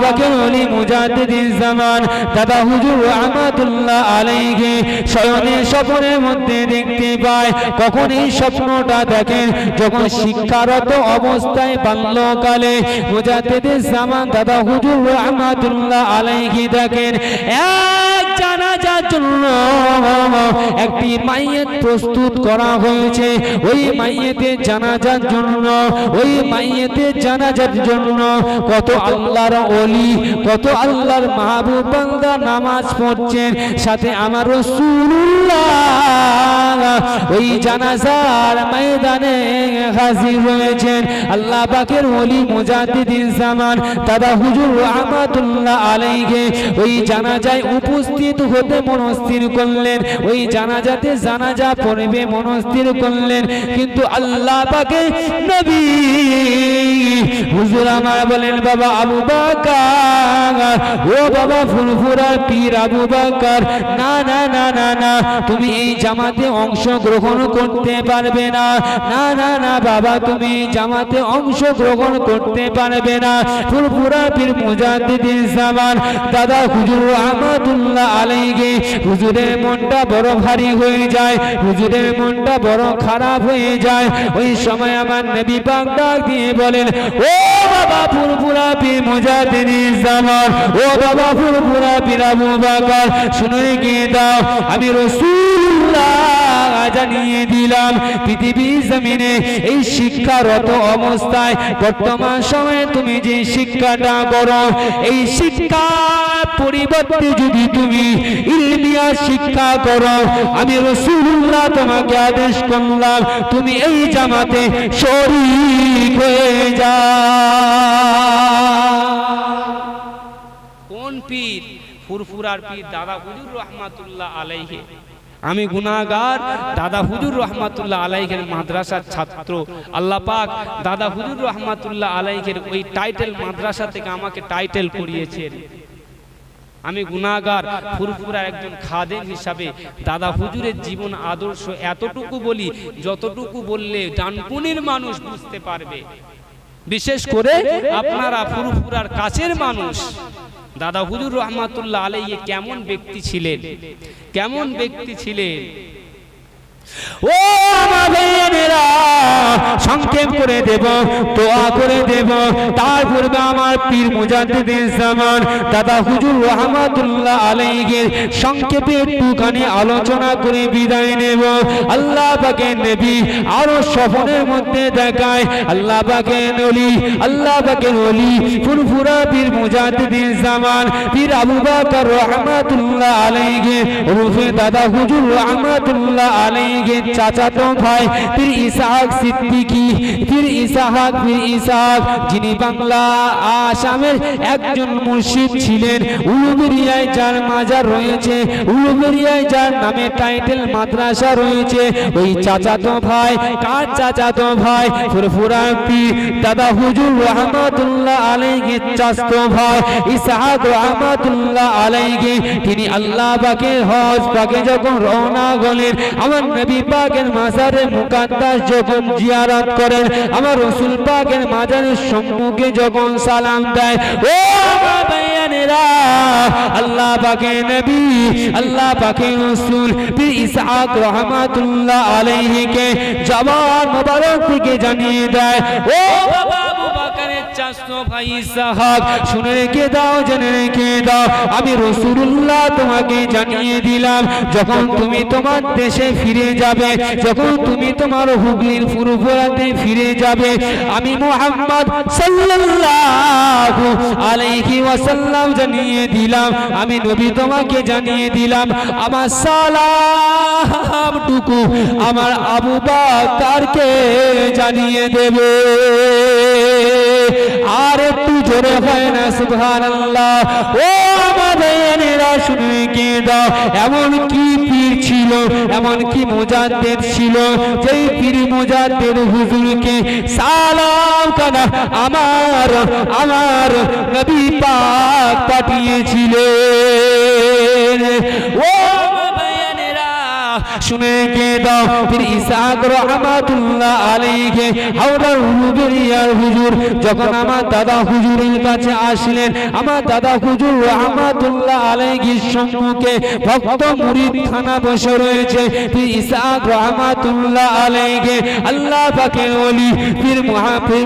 পাকের ওলি মুজাদ্দিদিন জামান দাদা হুজুর রহমাতুল্লাহ আলাইহি শয়নে স্বপ্নের মধ্যে দেখতে পায়। কখন এই স্বপ্নটা দেখেন? যখন শিক্ষারত অবস্থায় বাল্যকালে মুজাদ্দিদিন জামান দাদা হুজুর রহমাতুল্লাহ আলাইহি দেখেন এক জানাজার জন্য একটি মাইয়িত প্রস্তুত করা হয়েছে। ওই মাইয়িতের জানাজার জন্য, ওই মাইয়িতের জানাজার জন্য কত আল্লাহর ওলি, কত আল্লাহর মাহবুব বান্দা নামাজ পড়ছেন, সাথে আমার রাসূলুল্লাহ ওই জানাজার ময়দানে হাজির হয়েছেন। আল্লাহ পাকের ওলি মুজাদ্দিদিন জামান দাদা হুজুর রহমাতুল্লাহ আলাইহি ওই জানাজায় উপস্থিত হতে মনস্থির করলেন, ওই জানাজাতে জানাজা পড়বে মনস্থির করলেন। কিন্তু আল্লাহ পাকের নবী হুজুর আমার বলেন, বাবা আবু বকর, ও বাবা ফুরফুরা পীর আবু বকর, না না না না না, তুমি এই জামাতে অংশগ্রহণ করতে পারবে না, না না না বাবা, তুমি জামাতে অংশগ্রহণ করতে পারবে না। ফুরফুরা পীর মুজাদ্দিদিন জামান দাদা হুজুর রহমাতুল্লাহ আলাইহি হুজুরের মনটা বড় ভারী হয়ে যায়, হুজুরের মনটা বড় খারাপ হয়ে যায়। ওই সময় আমার নবী পাক ডাক দিয়ে বলেন, ও বাবা ফুরফুরা পীর মুজাদ্দিদিন জামান, ও বাবা ফুরফুরা পীর আবু বকর, শুনে গিয়ে দাও, আমি রাসূলুল্লাহ জানিয়ে দিলাম পৃথিবীর জমিনে এই শিক্ষারত অবস্থায় বর্তমান সময়ে তুমি যে শিক্ষাটা করো, এই শিক্ষার পরিবর্তে যদি তুমি ইলমিয়া শিক্ষা করো, আমি রাসূলুল্লাহ তোমাকে আদেশ করলাম তুমি এই জামাতে শরীক হয়ে যাও। কোন পীর? ফুরফুরার পীর দাদা হুজুর রহমাতুল্লাহ আলাইহি। আমি গুনাহগার, দাদা হুজুর রহমাতুল্লাহ আলাইহির মাদ্রাসার ছাত্র। আল্লাহ পাক দাদা হুজুর রহমাতুল্লাহ আলাইহির ওই টাইটেল মাদ্রাসা থেকে আমাকে টাইটেল করিয়েছেন। আমি গুনাহগার, ফুরফুরার একজন খাদেম হিসাবে দাদা হুজুরের জীবন আদর্শ এতটুকু বলি যতটুকু বললে ডানকুনির মানুষ বুঝতে পারবে। বিশেষ করে আপনারা ফুরফুরার কাছের মানুষ। দাদা হুজুর রহমাতুল্লাহ আলাইহি কেমন ব্যক্তি ছিলেন, কেমন ব্যক্তি ছিলেন? ও আমাদেরা সংক্ষেপ করে দেব, দোয়া করে দেব, তার পূর্বে আমার পীর মুজাদ্দিদিন জামান দাদা হুজুর রহমাতুল্লাহ আলাইহির সংক্ষেপে একটুখানি আলোচনা করে বিদায় নেব। আল্লাহ পাকের নবী আরো স্বপ্নের মধ্যে দেখায়, আল্লাহ পাকের ওলি, আল্লাহ পাকের ওলি ফুরফুরা পীর মুজাদ্দিদিন জামান পীর আবু বকর রহমাতুল্লাহ আলাইহি ওরফে দাদা হুজুর রহমাতুল্লাহ আলাইহি চাচাতো ভাই পীর ইসহাক সিদ্দিকী, পীর ইসহাক যিনি বাংলা আসামের একজন মুর্শিদ ছিলেন। উলুবেড়িয়ায় যার মাজার রয়েছে, উলুবেড়িয়ায় যার নামে টাইটেল মাদ্রাসা রয়েছে, ওই চাচাতো ভাই, কার চাচাতো ভাই? ফুরফুরা পীর দাদা হুজুর রহমাতুল্লাহ আলাইহি চাচাতো ভাই ইসহাক রহমাতুল্লাহ আলাইহি। তিনি আল্লাহ পাকের হজ পাকে যখন রওনা হলেন, আমার নবী পাকের মাজারে মুকাদ্দাস যখন জিয়ারত করেন, আমার রাসূল পাকের মাজারের সম্মুখে যখন সালাম দেয়, ও ভাইয়েরা, আল্লাহ পাকের নবী, আল্লাহ পাকের রাসূল পীর ইসহাক রহমাতুল্লাহ আলাইহিকে জবান মোবারক থেকে জানিয়ে দেয়, ও বাবা আবু বকরের চাচতো ভাই ইসহাক, শুনে রেখে দাও, জেনে রেখে দাও, আমি রাসূলুল্লাহ তোমাকে জানিয়ে দিলাম যখন তুমি তোমার দেশে ফিরে যাবে, যখন তুমি তোমার হুগলির ফুরফুরাতে ফিরে যাবে, আমি মুহাম্মদ সাল্লাল্লাহু আলাইহি ওয়াসাল্লাম জানিয়ে দিলাম, আমি নবী তোমাকে জানিয়ে দিলাম, আমার সালামটুকু আমার আবু বকরকে জানিয়ে দেবে। আর একটু জোরে হয় না সুবহানাল্লাহ? ও আমাদেরা শুনে কি দাও, এমন কি পীর ছিল, এমন কি মুজাদ্দিদ ছিল, যেই পীর মুজাদ্দিদ হুজুরকে সালাম কানা আমার নবী পাক পাঠিয়েছিলেন। ও শুনে কে দাও পীর ইসহাক রহমাতুল্লাহ আলাইহি হাওড়ার উলুবেরিয়ার হুজুর যখন আমার দাদা হুজুরের কাছে আসলেন, আমার দাদা হুজুর রহমাতুল্লাহ আলাইহির সম্মুখে ভক্ত মুরিদ খানা বসে রয়েছে। পীর ইসহাক রহমাতুল্লাহ আলাইহি আল্লাহ পাকের ওলি পীর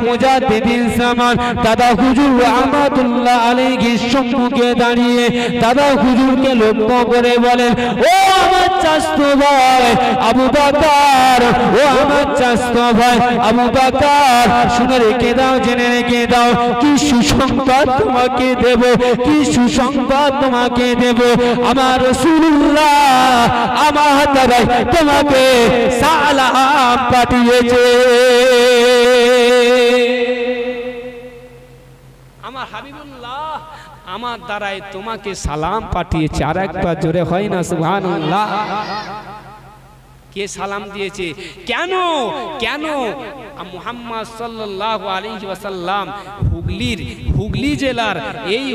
মুজাদ্দিদিন জামান দাদা হুজুর রহমাতুল্লাহ আলাইহির সম্মুখে দাঁড়িয়ে দাদা হুজুরকে লক্ষ্য করে বলেন, ও আমার চাচতো ভাই আবু বকর, ও আমার চাচতো ভাই আবু বকর, শুনে রেখে দাও, জেনে রেখে দাও, কি সুসংবাদ তোমাকে দেব, কি সুসংবাদ তোমাকে দেব। আমার রাসূলুল্লাহ আমার দ্বারাই তোমাকে সালাম পাঠিয়েছে। আমার হাবিবুল্লাহ আমার দ্বারাই তোমাকে সালাম পাঠিয়েছে। আর একবার জোরে হয় না সুবহানাল্লাহ। কে সালাম দিয়েছে? কেন কেন? মুহাম্মদ সাল্লাল্লাহু আলাইহি ওয়াসাল্লাম হুগলি জেলার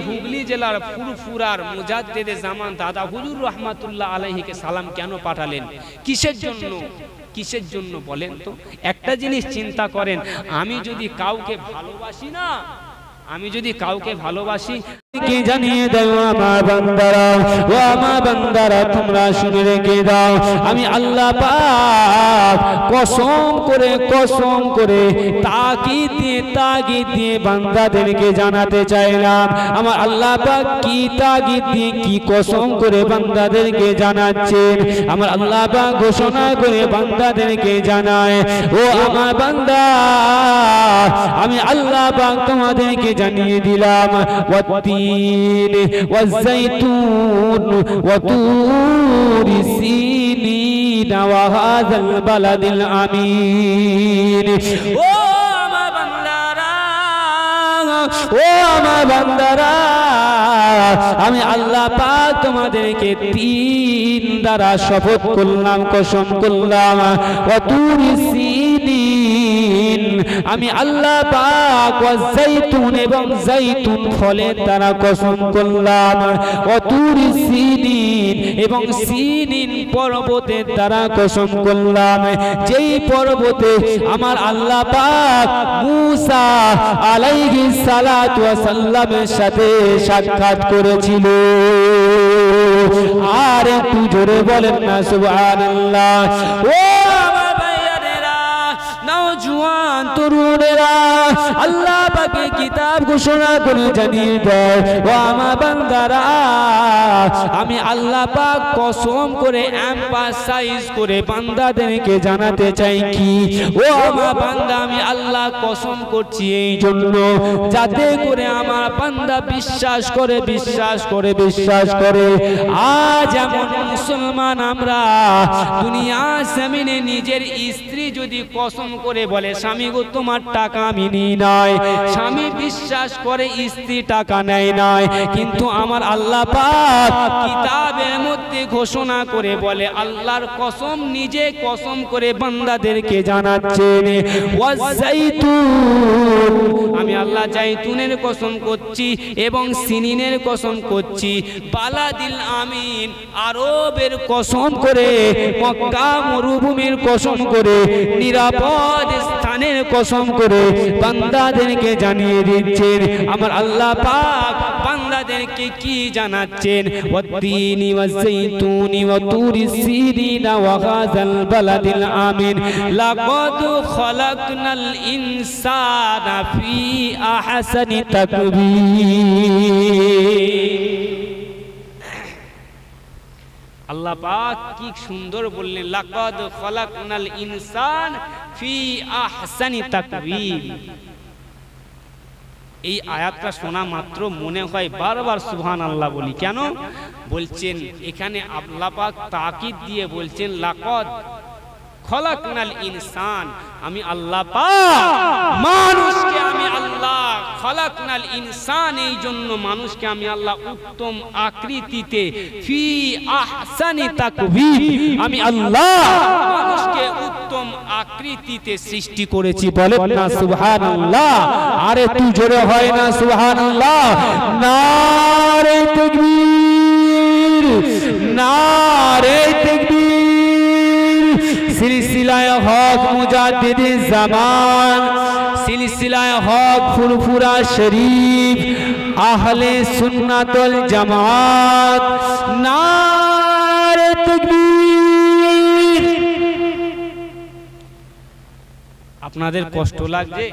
হুগলি জেলার ফুরফুরার মুজাদ্দিদে জামান দাদা হুজুর রহমাতুল্লাহ আলাইহিকে সালাম কেন পাঠালেন? কিসের জন্য? কিসের জন্য বলেন তো? একটা জিনিস চিন্তা করেন, আমি যদি কাউকে ভালোবাসি না, আমি যদি কাউকে ভালোবাসি, কে জানিয়ে দাও আমার বান্দারা, ও আমার বান্দারা তোমরা শুনে রেখে দাও, আমি আল্লাহ পাক কসম করে তাগিদ দিয়ে বান্দাদেরকে জানাতে চাইলাম। আমার আল্লাহ পাক কি তাগিদ দিয়ে কি কসম করে বান্দাদেরকে জানাচ্ছেন, আমার আল্লাহ পাক ঘোষণা করে বান্দাদেরকে জানায়, ও আমার বান্দা আমি আল্লাহ পাক তোমাদেরকে জানিয়ে দিলাম, والزيتون وطور سينين وهذا البلد الأمين। ও আমার বান্দারা আমি আল্লাহ পাক তোমাদেরকে তিন দ্বারা শপথ করলাম, কসম করলাম। ওয়াতুর সিনিন আমি আল্লাহ পাক, ওয়াজাইতুন এবং জাইতুন ফলের দ্বারা কসম করলাম। ওয়াতুর সিনিন এবং সিনিন পর্বতের দ্বারা কসম করলাম, যেই পর্বতে আমার আল্লাহ পাক মূসা আলাইহিস সালাতু ওয়াস সালামের সাথে সাক্ষাৎ করেছিল। আর একটু জোরে বলেন না সুবহানাল্লাহ। ও আমার ভাইয়েরা, নওজোয়ান তরুণেরা, আল্লাহ পাকের কিতাব ঘোষণা করে জানিয়ে দেয়, ও আমার বান্দারা আমি আল্লাহ পাক কসম করে এমফাসাইজ করে বান্দাদেরকে জানাতে চাই কি, ও আমার বান্দা আমি আল্লাহ কসম করছি এই জন্য যাতে করে আমার বান্দা বিশ্বাস করে। আজ এমন মুসলমান আমরা দুনিয়ার জমিনে নিজের স্ত্রী যদি কসম করে বলে, স্বামী গো তোমার টাকা আমি নিই নাই, স্বামী বিশ্বাস করে স্ত্রী টাকা নেয় নাই, কিন্তু আমার আল্লাহ পাক কিতাবের মধ্যে ঘোষণা করে বলে, আল্লাহর কসম নিজে কসম করে বান্দাদেরকে জানাচ্ছেন, ওয়াজাইতুন আমি আল্লাহ জাইতুনের কসম করছি এবং সিনিনের কসম করছি, বালাদিল আমিন আরবের কসম করে, মক্কা মরুভূমির কসম করে, নিরাপদ স্থানের কসম করে বান্দাদেরকে জানিয়ে দিচ্ছেন। আমার আল্লাহ পাক বান্দাদেরকে কি জানাচ্ছেন? ওয়াত্তিনি ওয়াজাইতুনি ওয়াতুরি সিনিনা ওয়া হাযাল বালাদিল আমিন লাকাদ খালাকনাল ইনসানা ফি আহসানি তাকবীর। আল্লাহ পাক কি সুন্দর বললেন, লাকাদ খালাকনাল ইনসান ফি আহসানি তাকবীর। এই আয়াতটা শোনা মাত্র মনে হয় বারবার সুবহানাল্লাহ বলি। কেন বলছেন? এখানে আল্লাহ পাক তাকিদ দিয়ে বলছেন, লাকাদ খালাকনাল ইনসান আমি আল্লাহ পাক মানুষকে আমি আল্লাহ খালাকনাল ইনসান এই জন্য মানুষকে আমি আল্লাহ উত্তম আকৃতিতে ফি আহসানি তাকবীর আমি আল্লাহ মানুষকে উত্তম আকৃতিতে সৃষ্টি করেছি। বলেন না সুবহানাল্লাহ। আরে তুই জোরে হয় না সুবহানাল্লাহ। নারে তাকবীর, নারে তাকবীর। সিলসিলায়ে হক মুজাদ্দিদিন জামান, সিলসিলায়ে হক ফুরফুরা শরীফ আহলে সুন্নাত ওয়াল জামাত, নারে তাকবীর। আপনাদের কষ্ট লাগছে?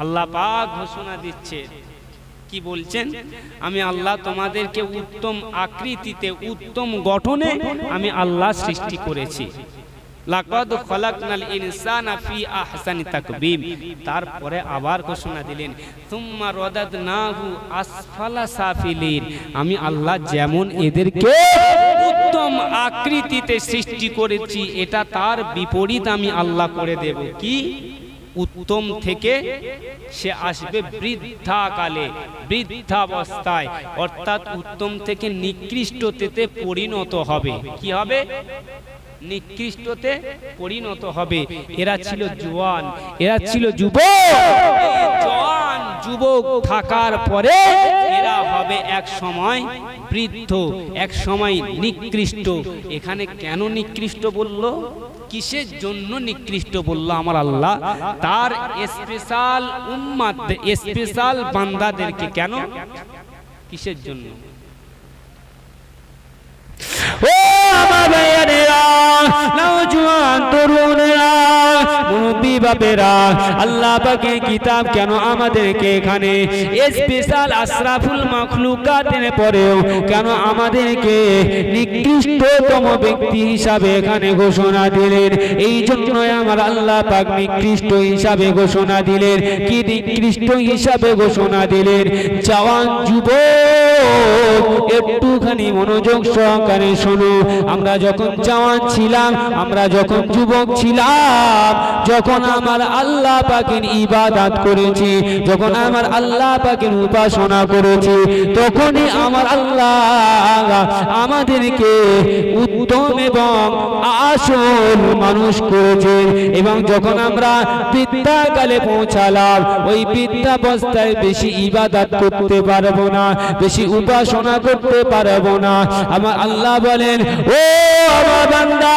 আল্লাহ পাক ঘোষণা দিচ্ছে, কি বলছেন? আমি আল্লাহ তোমাদেরকে উত্তম আকৃতিতে, উত্তম গঠনে আমি আল্লাহ সৃষ্টি করেছি। লাকাদ খলাকনাল ইনসানা ফি আহসানি তাকবীম। তারপরে আবার ঘোষণা দিলেন, সুম্মা রাদাদনাহু আসফালা সাফিলিন। আমি আল্লাহ যেমন এদেরকে উত্তম আকৃতিতে সৃষ্টি করেছি, এটা তার বিপরীত আমি আল্লাহ করে দেব। কি? উত্তম থেকে সে আসবে বৃদ্ধাকালে, বৃদ্ধাবস্থায়, অর্থাৎ উত্তম থেকে নিকৃষ্টতে পরিণত হবে। কি হবে? নিকৃষ্টতে পরিণত হবে। এরা ছিল জওয়ান, এরা ছিল যুবক। জওয়ান যুবক থাকার পরে এরা হবে এক সময় বৃদ্ধ, এক সময় নিকৃষ্ট। এখানে কেন নিকৃষ্ট বলল? কিসের জন্য নিকৃষ্ট বলল আমার আল্লাহ? তার স্পেশাল উম্মাত, স্পেশাল বান্দাদেরকে। কেন? কিসের জন্য? ও আমার ভাইয়েরা, নওজোয়ান তরুণেরা, মুরব্বি বাপেরা, আল্লাহ পাকের কিতাব কেন আমাদেরকে এখানে স্পেশাল আশরাফুল মাখলুকাতের পরেও কেন আমাদেরকে নিকৃষ্টতম ব্যক্তি হিসাবে এখানে ঘোষণা দিলেন? এই জন্যই আমার আল্লাহ পাক নিকৃষ্ট হিসাবে ঘোষণা দিলেন। কি নিকৃষ্ট হিসাবে ঘোষণা দিলেন? জওয়ান যুবক, একটুখানি মনোযোগ সহকারে শোনো। আমরা যখন জওয়ান ছিলাম, আমরা যখন যুবক ছিলাম, যখন আমার আল্লাহ পাকের ইবাদত করেছি, যখন আমার আল্লাহ পাকের উপাসনা করেছি, তখনই আমার আল্লাহ আমাদেরকে উত্তম এবং আসল মানুষ করেছে। এবং যখন আমরা বৃদ্ধাকালে পৌঁছালাম, ওই বৃদ্ধাবস্থায় বেশি ইবাদত করতে পারবো না, বেশি উপাসনা করতে পারবো না। আমার আল্লাহ বলেন, ও আমার বান্দা,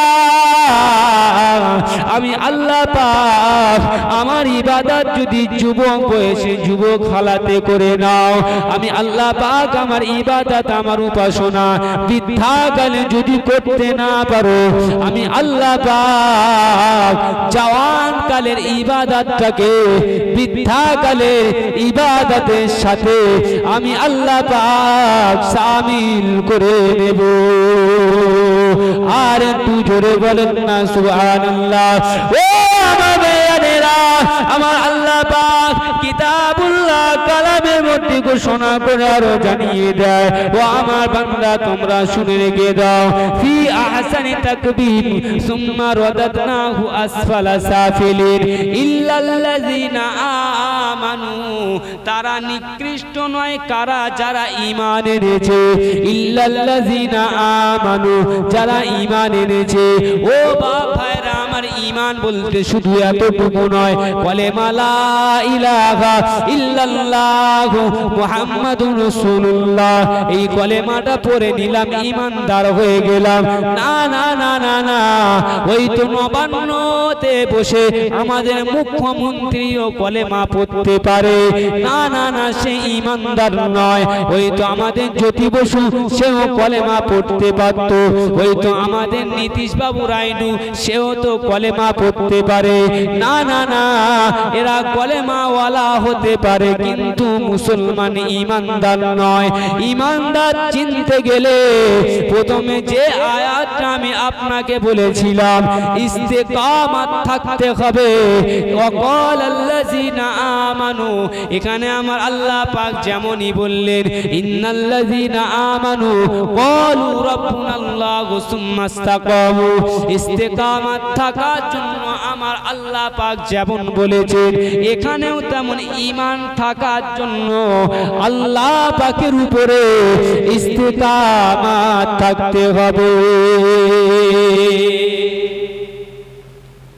আমি আল্লাহ পাক আমার ইবাদত যদি যুবক বয়সে, যুবক হালাতে করে নাও, আমি আল্লাহ পাক আমার ইবাদত, আমার উপাসনা বৃদ্ধাকালে যদি করতে না পারো, আমি আল্লাহ পাক জওয়ান কালের ইবাদতটাকে বৃদ্ধাকালের ইবাদতের সাথে আমি আল্লাহ পাক শামিল করে নেব। আর একটু জোরে বলেন না সুবহানাল্লাহ। ও আমার ভাইয়েরা, আমার আল্লাহ পাক কিতাবুল্লাহ কালামের মধ্যে ঘোষণা করে আরো জানিয়ে দেয়, ও আমার বান্দা তোমরা শুনে রেখে দাও, ফি আহসানি তাকবীর সুম্মা রাদাদনাহু আসফালা সাফিলিন ইল্লাল্লাযিনা আমানু। তারা নিকৃষ্ট নয় কারা? যারা ঈমান এনেছে। ইল্লাল্লাযিনা আমানু, যারা ঈমান এনেছে। ও বাপ ভাইরা আমার, ঈমান বলতে শুধু এতটুকু নয়, কলেমা লা ইলাহা ইল্লাল্লাহ মুহাম্মাদুর রাসূলুল্লাহ, এই কলেমাটা পড়ে নিলাম, ঈমানদার হয়ে গেলাম। না না না না না, ওই তো নবান্নতে বসে আমাদের মুখ্যমন্ত্রীও কলেমা পড়তে পারে। না না না, সে ঈমানদার নয়। ওই তো আমাদের জ্যোতি বসু, সেও কলেমা পড়তে পারত। ওই তো আমাদের নীতিশ বাবু রায়ডু, সেও তো কলেমা পড়তে পারে। না না না, এরা কলেমাওয়ালা হতে পারে, কিন্তু মুসলমান ঈমানদার নয়। ঈমানদার চিনতে গেলে প্রথমে যে আয়াতটা আমি আপনাকে বলেছিলাম, ইস্তেকামাত থাকতে হবে। ওয়াকালাল্লাযিনা আমানু, এখানে আমার আল্লাহ পাক যেমনই বললেন, ইন্নাল্লাযিনা আমানু ক্বালু রাব্বুনাল্লাহু সুম্মা ইসতাকামু। ইস্তেকামাত থাকার জন্য আমার আল্লাহ পাক যেমন বলেছেন, এখানেও তেমন ঈমান থাকার জন্য আল্লাহ পাকের উপরে ইস্তেকামাত থাকতে হবে।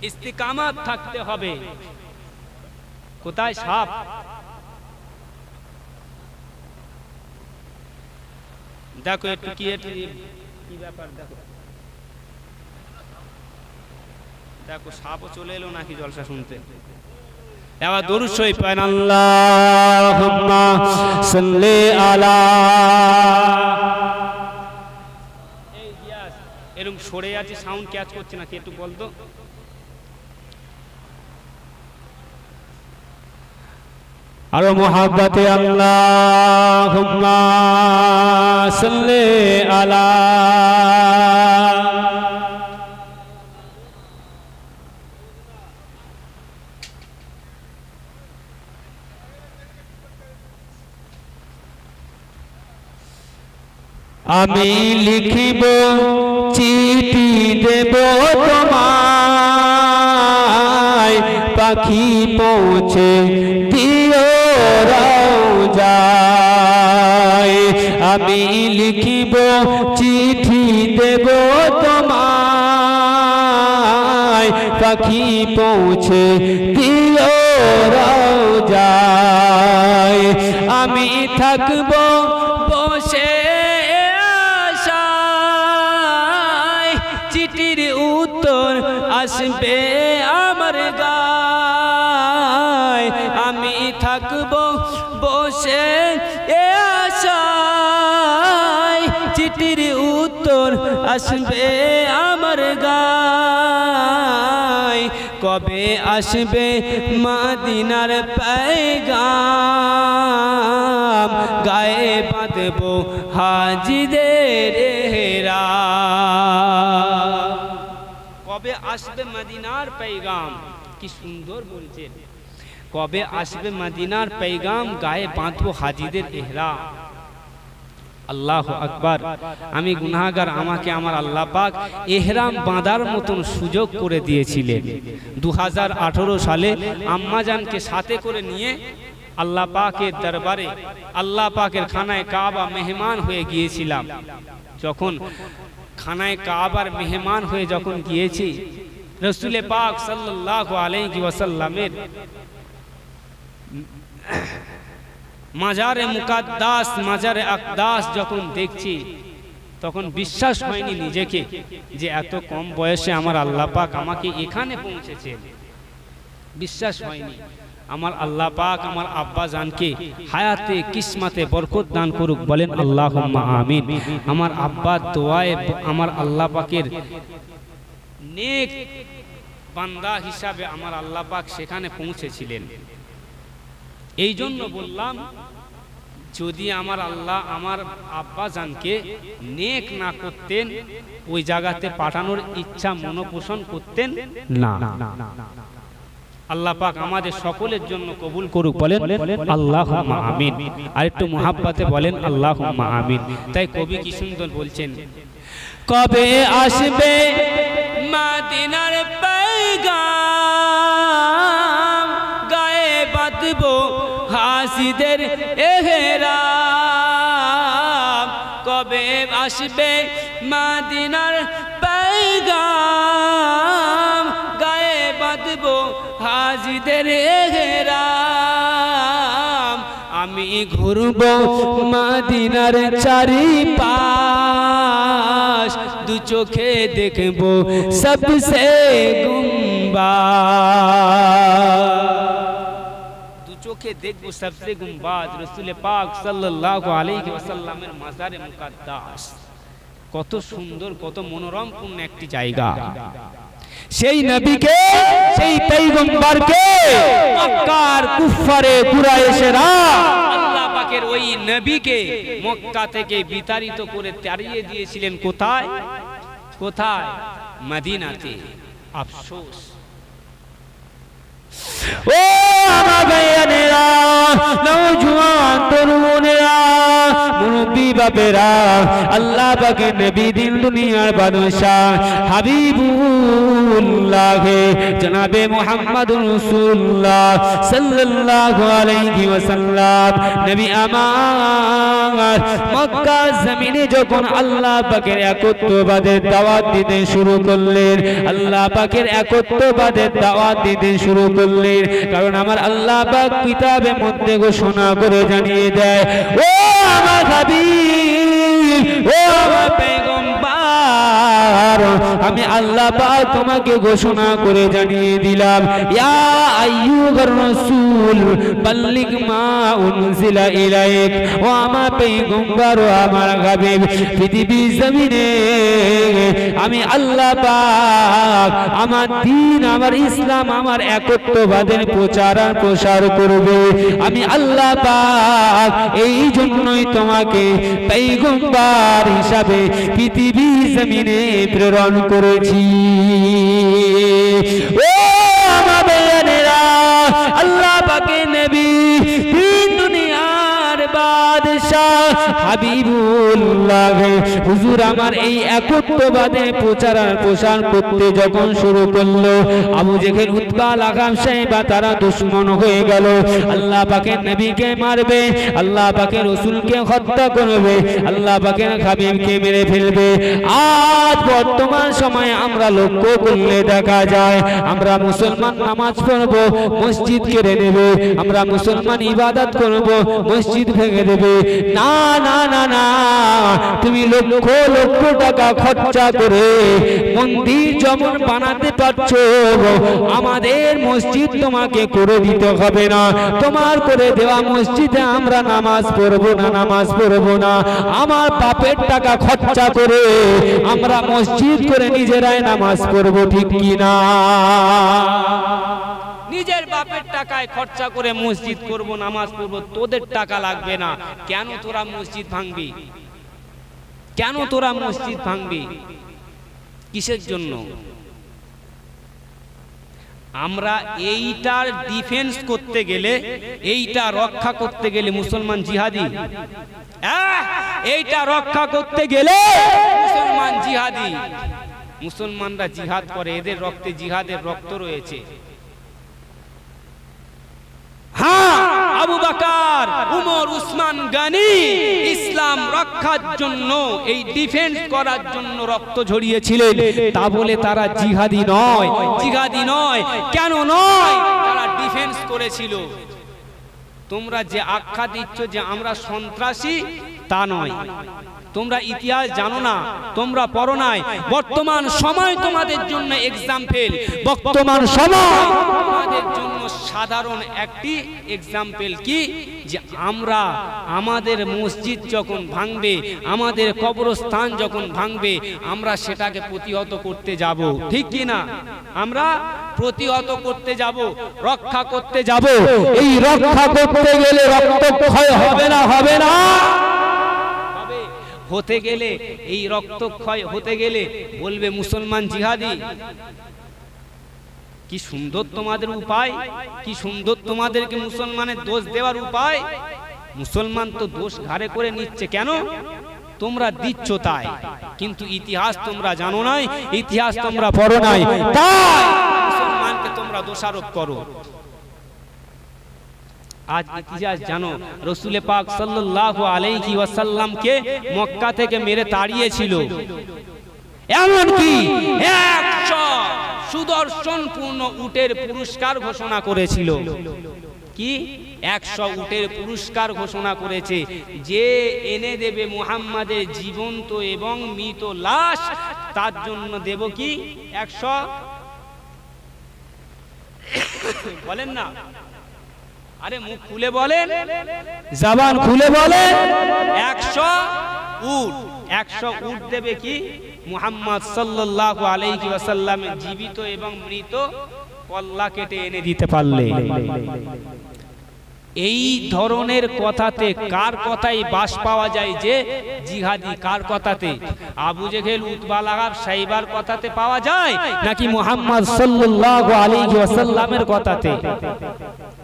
ইস্তেকামাত থাকতে হবে। কোথায় সাপ? দেখো একটু কি ব্যাপার, দেখো দেখো সাপও চলে এলো নাকি জলসা শুনতে। এবার দরুদ শরীফ পড়েন, আল্লাহুম্মা সাল্লি আলা। এই ইয়াস এরকম সরে আছে, সাউন্ড ক্যাচ করছে নাকি একটু বলতো। আরো মোহাব্বতে আল্লাহুম্মা সাল্লি আলা। আমি লিখিব চিঠি দেব তোমায়, পাখি পৌঁছে দিও রওজায়। আমি লিখিব চিঠি দেব তোমায়, পাখি পৌঁছে দিও রওজায়। আমি থাকব বসে আশায়, চিঠির উত্তর আসবে আমার গায়। আমি থাকব বসে আশায়, চিঠির উত্তর আসবে আমার গায়। কবে আসবে মদিনার পেগাম, গায়ে বাঁধব হাজিদের এহরাম। কবে আসবে মদিনার পেগাম, কি সুন্দর বলছেন। কবে আসবে মদিনার পেগাম, গায়ে বাঁধবো হাজিদের এহরাম। আল্লাহু আকবার। আমি গুনাহগার, আমাকে আমার আল্লাহ পাক এহরাম বাঁধার মতন সুযোগ করে দিয়েছিলেন। 2018 সালে আম্মাজানকে সাথে করে নিয়ে আল্লাহ পাকের দরবারে, আল্লাহ পাকের খানায় কাবা মেহমান হয়ে গিয়েছিলাম। যখন খানায় কাবার মেহমান হয়ে যখন গিয়েছি, রাসূল পাক সাল্লাল্লাহু আলাইহি ওয়াসাল্লামের মাজারে মুকাদ্দাস, মাজারে আকদাস যখন দেখছি, তখন বিশ্বাস হয়নি নিজেকে যে এত কম বয়সে আমার আল্লাহ পাক আমাকে এখানে পৌঁছেছেন। বিশ্বাস হয়নি। আমার আল্লাহ পাক আমার আব্বা জানকে হায়াতে কিসমতে বরকত দান করুক, বলেন আল্লাহুম্মা আমিন। আমার আব্বার দোয়ায় আমার আল্লাহ পাকের নেক বান্দা হিসাবে আমার আল্লাহ পাক সেখানে পৌঁছেছিলেন। এই জন্য বললাম, যদি আমার আল্লাহ আমার আব্বা জানকে নেক না করতেন, ওই জায়গাতে পাঠানোর ইচ্ছা মনোপোষণ করতেন না। আল্লাহ পাক আমাদের সকলের জন্য কবুল করুক, বলেন আল্লাহুম্মা আমিন। আর একটু মুহাব্বতে বলেন আল্লাহুম্মা আমিন। তাই কবি কি সুন্দর বলছেন, কবে আসবে মদিনার পেগাম, গায়ে বাঁধবো হাজিদের এহরাম। কবে আসবে মদিনার পেগাম, গায়ে বাঁধবো হাজিদের এহরাম। আমি ঘুরবো মদিনার চারিপাশ, দু চোখে দেখবো সবসে গুম্বাদ, দু চোখে দেখবো সবসে গুম্বাদ রাসূল পাক সাল্লাল্লাহু আলাইহি ওয়াসাল্লামের মাজারে মুকাদ্দাস। কত সুন্দর, কত মনোরমপূর্ণ একটি জায়গা। সেই নবীকে, সেই পয়গম্বরকে মক্কার কুফারে কুরাইশেরা আল্লাহ পাকের ওই নবীকে মক্কা থেকে বিতাড়িত করে তাড়িয়ে দিয়েছিলেন। কোথায়? কোথায়? মদিনাতে। আফসোস। ও আমার ভাইয়েরা, নওজোয়ান তরুণেরা, মুরব্বি বাপেরা, আল্লাহ পাকের নবী দিন দুনিয়ার বাদশা হাবিবুল্লাহ জনাবে মুহাম্মদুর রাসূলুল্লাহ সাল্লাল্লাহু আলাইহি ওয়াসাল্লাম নবী আমার মক্কা জমিনে যখন আল্লাহ পাকের একত্ববাদের দাওয়াত দিতে শুরু করলেন, আল্লাহ পাকের একত্ববাদের দাওয়াত দিতে শুরু করলেন, কারণ আমার আল্লাহ পাক কিতাবের মধ্যে ঘোষণা করে জানিয়ে দেয়, ও আমার হাবিব, ও আমার পয়গম্বর, গোঙ্গার আমি আল্লাহ পাক তোমাকে ঘোষণা করে জানিয়ে দিলাম ইয়া আইয়ুহার রাসূল বাল্লিগ মা উনজিলা ইলাইক ও আমার পয়গম্বর ও আমার হাবিব পৃথিবী জমিনে আমি আল্লাহ পাক আমার দ্বীন আমার ইসলাম আমার একত্ববাদের প্রসার করবে আমি আল্লাহ পাক এই জন্যই তোমাকে পয়গম্বর হিসাবে পৃথিবী জমিনে প্রেরণ করেছি ও আমার ভাইয়েরা আল্লাহ পাকের নবী তিন দুনিয়ার বাদশা হাবিবুল্লাহ হুজুর আমার এই একত্ববাদের প্রসার করতে যখন শুরু করলো আবু জেহেল উতবা লাগাম সাহেবা তারা দুশমন হয়ে গেল আল্লাহ পাকের নবীকে মারবে আল্লাহ পাকের রাসূলকে হত্যা করবে আল্লাহ পাকের হাবিবকে মেরে ফেলবে আজ বর্তমান সময়ে আমরা লক্ষ্য করলে দেখা যায় আমরা মুসলমান নামাজ পড়ব মসজিদ কেড়ে নেবে আমরা মুসলমান ইবাদত করব মসজিদ ভেঙে দেবে না না না না তুমি লক্ষ লক্ষ টাকা খরচা করে মন্দির যেমন বানাতে পারছো আমাদের মসজিদ তোমাকে করে দিতে হবে না তোমার করে দেওয়া মসজিদে আমরা নামাজ পড়ব না আমার বাপের টাকা খরচা করে আমরা মসজিদ করে নিজেরাই নামাজ পড়ব ঠিক কি না নিজের বাপের টাকায় খরচা করে মসজিদ করব নামাজ পড়ব তোদের টাকা লাগবে না কেন তোরা মসজিদ ভাঙবি কেন তোরা মসজিদ ভাঙবি কিসের জন্য আমরা এইটার ডিফেন্স করতে গেলে এইটা রক্ষা করতে গেলে মুসলমান জিহাদি এইটা রক্ষা করতে গেলে মুসলমান জিহাদি মুসলমানরা জিহাদ করে এদের রক্তে জিহাদের রক্ত রয়েছে হ্যাঁ আবু বকর উমর উসমান গনি ইসলাম রক্ষার জন্য এই ডিফেন্স করার জন্য রক্ত ঝরিয়েছিলেন তা বলে তারা জিহাদি নয় কেন নয় তারা ডিফেন্স করেছিল তোমরা যে আখ্যা দিচ্ছ যে আমরা সন্ত্রাসী তা নয় তোমরা ইতিহাস জানো না তোমরা পড়ো নাই বর্তমান সময় তোমাদের জন্য এক্সাম্পল বর্তমান সময় তোমাদের জন্য সাধারণ একটি এক্সাম্পল কি যে আমরা আমাদের মসজিদ যখন ভাঙবে আমাদের কবরস্থান যখন ভাঙবে আমরা সেটাকে প্রতিহত করতে যাব ঠিক কি না আমরা প্রতিহত করতে যাব রক্ষা করতে যাব এই রক্ষা করতে গেলে রক্তক্ষয় হবে না হতে গেলে এই রক্তক্ষয় হতে গেলে বলবে মুসলমান জিহাদি কি সুন্দর তোমাদের উপায় কি সুন্দর তোমাদেরকে মুসলমানের দোষ দেওয়ার উপায় মুসলমান তো দোষ ঘাড়ে করে নিচ্ছে কেন তোমরা দিচ্ছ তাই কিন্তু ইতিহাস তোমরা জানো নাই ইতিহাস তোমরা পড়ো নাই তাই মুসলমানকে তোমরা দোষারোপ করো আজ ইতিহাস জানো রাসূল পাক সাল্লাল্লাহু আলাইহি ওয়াসাল্লামকে মক্কা থেকে মেরে তাড়িয়েছিল এমনকি 100 সুদর্শনপূর্ণ উটের পুরস্কার ঘোষণা করেছিল কি 100 উটের পুরস্কার ঘোষণা করেছে যে এনে দেবে মুহাম্মাদের জীবন্ত এবং মৃত লাশ তার জন্য দেব কি 100 বলেন না আরে মুখ খুলে বলেন জবান খুলে বলেন 100 উট দেবে কি মুহাম্মদ সাল্লাল্লাহু আলাইহি ওয়াসাল্লামের জীবিত এবং মৃত কল্লা কেটে এনে দিতে পারলে এই ধরনের কথাতে কার কথাই বাস পাওয়া যায় যে জিহাদি কার কথাতে আবু জেহেল উতবা লাগাব সাইবার কথাতে পাওয়া যায় নাকি মুহাম্মদ সাল্লাল্লাহু আলাইহি ওয়াসাল্লামের কথাতে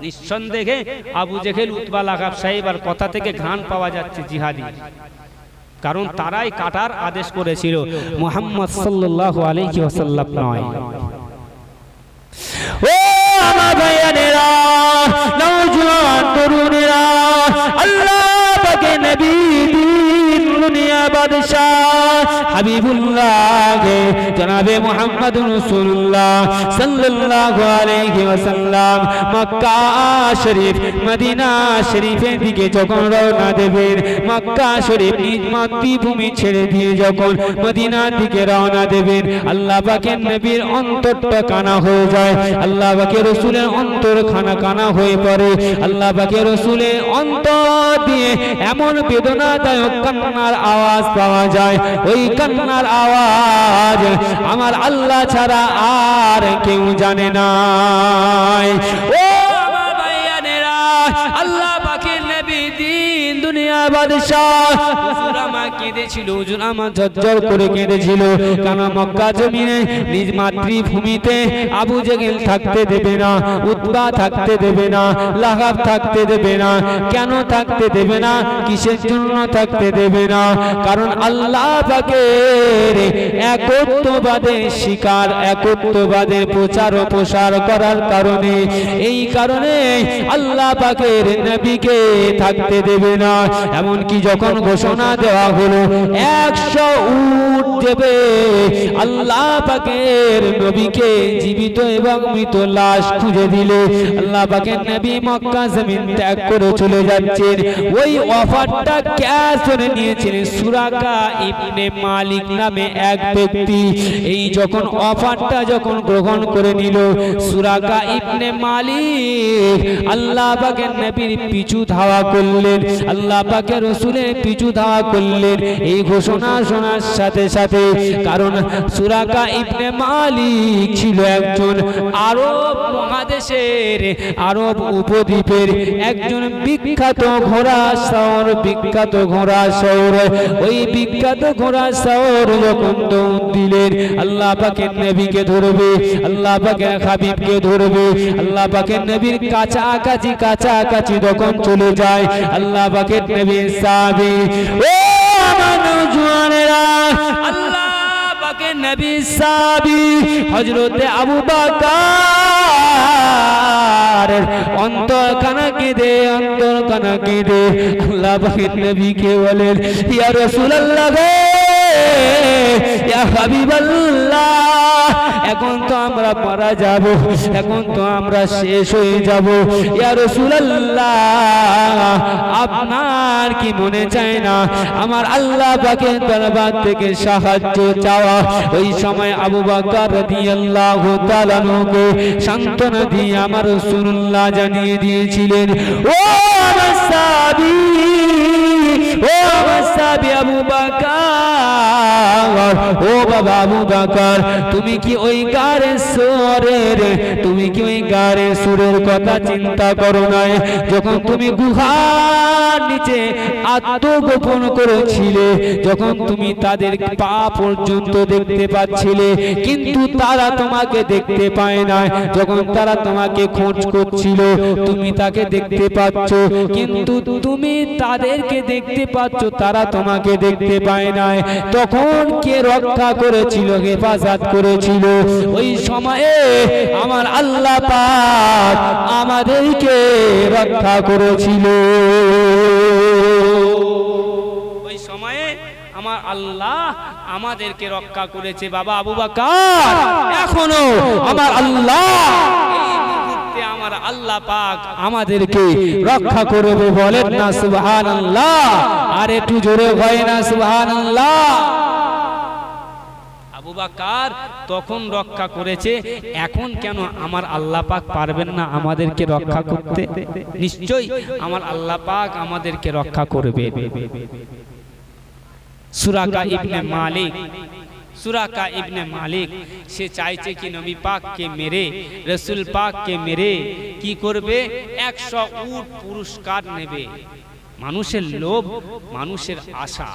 নিঃসন্দেহে আবু জেহেল উতবা লাগাব সাইবার কথা থেকে ঘ্রাণ পাওয়া যাচ্ছে জিহাদি কারণ তারাই কাটার আদেশ করেছিল মুহাম্মদ সাল্লাল্লাহু আলাইহি ওয়াসাল্লাম নয় ও আমার ভাইয়েরা নওজোয়ান তরুণেরা আল্লাহ পাকের নবী দুনিয়া বাদশা হাবিবুল্লাহ জনাবে মুহাম্মদুর রাসূলুল্লাহ সাল্লাল্লাহু আলাইহি ওয়াসাল্লাম মক্কা শরীফ মদিনা শরীফের দিকে যখন রওনা দেবেন, মক্কা শরীফ নিজ মাতৃভূমি ছেড়ে দিয়ে যখন মদিনার দিকে রওনা দেবেন, আল্লাহ পাকের নবীর অন্তরটা কানা হয়ে যায়, আল্লাহ পাকের রাসূলের অন্তর কানা হয়ে পড়ে। আল্লাহ পাকের রাসূলের অন্তর দিয়ে এমন বেদনাদায়ক কান্নার আওয়াজ পাওয়া যায়, ওই কান্নার আওয়াজ আমার আল্লাহ ছাড়া আর কেউ জানে না। ও আমার ভাইয়ানেরা, আল্লাহ পাকের নবী দিন দুনিয়ার বাদশাহ হুজুর আমার কেঁদেছিল, হুজুর আমার ঝরঝর করে কেঁদেছিল। কারণ মক্কা জমিনে নিজ মাতৃভূমিতে আবু জেহেল থাকতে দেবে না, উতবা থাকতে দেবে না, লাহাব থাকতে দেবে না। কেন থাকতে দেবে না? কিসের জন্য থাকতে দেবে না? কারণ আল্লাহ পাকের একত্ববাদের শিকার, একত্ববাদের প্রচার ও প্রসার করার কারণে, এই কারণে আল্লাহ পাকের নবীকে থাকতে দেবে না। এমনকি যখন ঘোষণা দেওয়া হলো 100 উট দেবে, আল্লাহ পাকের নবীকে জীবিত এবং মৃত লাশ খুঁজে দিলে আল্লাহ পাকের নবী মক্কা জমিন ত্যাগ করে চলে যাচ্ছেন। ওই অফারটা ক্যাশ করে নিয়েছিলেন সুরাকা ইবনে মালিক নামে এক ব্যক্তি। এই যখন অফারটা যখন গ্রহণ করে নিল সুরাকা ইবনে মালিক, আল্লাহ পাকের নবীর পিছু ধাওয়া করলেন, আল্লাহ পাকের রাসূলের পিছু ধাওয়া করলেন এই ঘোষণা শোনার সাথে সাথে। কারণ সুরাকা ইবনে মালিক ছিল একজন আরব মহাদেশের, আরব উপদ্বীপের একজন বিখ্যাত ঘোড়া সওয়ার, বিখ্যাত ঘোড়া সওয়ার। ওই বিখ্যাত ঘোড়া সওয়ার যখন দৌড় দিলেন আল্লাহ পাকের নবীকে ধরবে, আল্লাহ পাকের হাবিবকে ধরবে, আল্লাহ পাকের নবীর কাছাকাছি যখন চলে যায় আল্লাহ পাকের নবীর সাহাবী, ও আমার নওজওয়ানেরা, আল্লাহ পাকের নবীর সাহাবী হযরতে আবু বকর অন্তর কানা কেঁদে, অন্তর কানা কেঁদে আল্লাহ পাকের নবীকে বলেন, ইয়া রাসূলুল্লাহ গো, ইয়া হাবিবাল্লাহ, এখন তো আমরা মারা যাব, এখন তো আমরা শেষ হয়ে যাব। ইয়া রাসূলুল্লাহ, আপনার কি মনে চায় না আমার আল্লাহ পাকের দরবার থেকে সাহায্য চাওয়া? ওই সময় আবু বকর রাদিয়াল্লাহু তাআলা কে সান্ত্বনা দিয়ে আমার রাসূলুল্লাহ জানিয়ে দিয়েছিলেন, ও আমার সাহাবী, ও আমার সাহাবী আবু বকর, ও বাবা আবু বকর, তুমি কি ওই গারে সুরের, তুমি কি ওই গারে সুরের কথা চিন্তা করো না? যখন তুমি গুহার নিচে আত্মগোপন করেছিলে, যখন তুমি তাদের পা পর্যন্ত দেখতে পাচ্ছিলে কিন্তু তারা তোমাকে দেখতে পায় না, যখন তারা তোমাকে খোঁজ করছিল তুমি তাকে দেখতে পাচ্ছ কিন্তু তুমি তাদেরকে দেখতে পাচ্ছ, তারা তোমাকে দেখতে পায় না, তখন কে রক্ষা করেছিল, হেফাজত করেছিল? ওই সময়ে আমার আল্লাহ পাক আমাদেরকে রক্ষা করেছিল। ওই সময়ে আমার আল্লাহ আমাদেরকে রক্ষা করেছে। বাবা আবু বকর, এখনো আমার আল্লাহ এই মুহূর্তে আমার আল্লাহ পাক আমাদেরকে রক্ষা করবে। বলেন না সুবহানাল্লাহ? আর একটু জোরে হয় না সুবহানাল্লাহ? আবু বকর তখন রক্ষা করেছে, এখন কেন আমার আল্লাহ পাক পারবেন না আমাদেরকে রক্ষা করতে? নিশ্চয়ই আমার আল্লাহ পাক আমাদেরকে রক্ষা করবে। সুরাকা ইবনে মালিক, সুরাকা ইবনে মালিক সে চাইছে কি নবী পাককে মেরে, রাসূল পাককে মেরে কি করবে? 100 উট পুরস্কার নেবে। মানুষের লোভ, মানুষের আশা।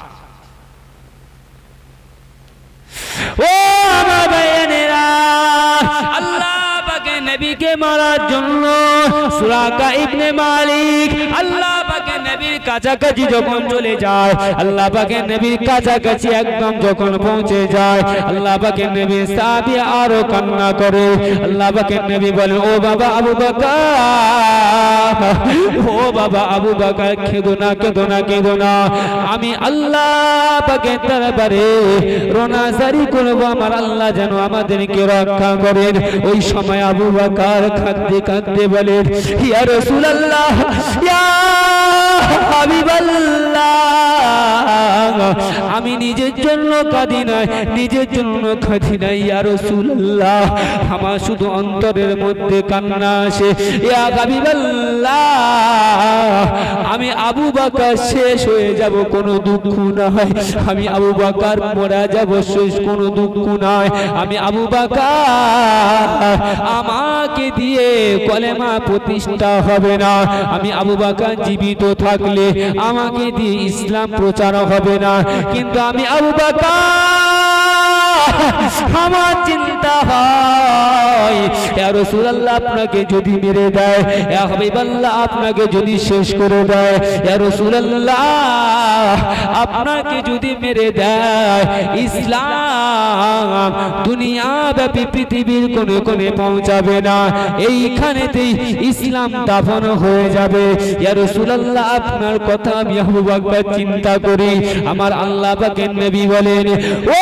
ও আমার ভাইয়েরা, আল্লাহ পাকের নবীকে মারার জন্য সুরাকা ইবনে মালিক আল্লাহ পাকের নবীর কাছাকাছি যখন চলে যায়, আল্লাহ পাকের নবীর কাছাকাছি একদম যখন পৌঁছে যায়, আল্লাহ পাকের নবীর সাহাবী আরো কান্না করে। আল্লাহ পাকের নবী বলেন, ও বাবা আবু বকর, ও বাবা আবু বকর কেঁদো না কেঁদো না কেঁদো না, আমি আল্লাহ পাকের দরবারে রোনাজারি করব আমার আল্লাহ যেন আমাদেরকে রক্ষা করেন। ওই সময় আবু বকর কাঁদতে কাঁদতে বলেন ইয়া রাসূলুল্লাহ ইয়া হাবিবাল্লাহ, আমি নিজের জন্য কাঁদি নাই, নিজের জন্য কাঁদি নাই ইয়া রাসূলুল্লাহ, আমার শুধু অন্তরের মধ্যে কান্না আসে ইয়া হাবিবাল্লাহ, আমি আবু বকর শেষ হয়ে যাব কোনো দুঃখ নাই, আমি আবু বকর মরা যাব শেষ কোনো দুঃখ নাই, আমি আবু বকর আমাকে দিয়ে কলেমা প্রতিষ্ঠা হবে না, আমি আবু বকর জীবিত থাকলে আমাকে দিয়ে ইসলাম প্রচার হবে না, কিন্তু আমি আবু বকর আমার চিন্তা হয় ইয়া রাসূলুল্লাহ আপনাকে যদি মেরে দেয়, ইয়া হাবিবাল্লাহ আপনাকে যদি শেষ করে দেয়, ইয়া রাসূলুল্লাহ আপনাকে যদি মেরে দেয়, ইসলাম দুনিয়াব্যাপী পৃথিবীর কোণে কোণে পৌঁছাবে না, এইখানেতেই ইসলাম দাফন হয়ে যাবে। ইয়া রাসূলুল্লাহ আপনার কথা আমি আবু বকর চিন্তা করি, আমার আল্লাহ পাকের নবী বলেন ও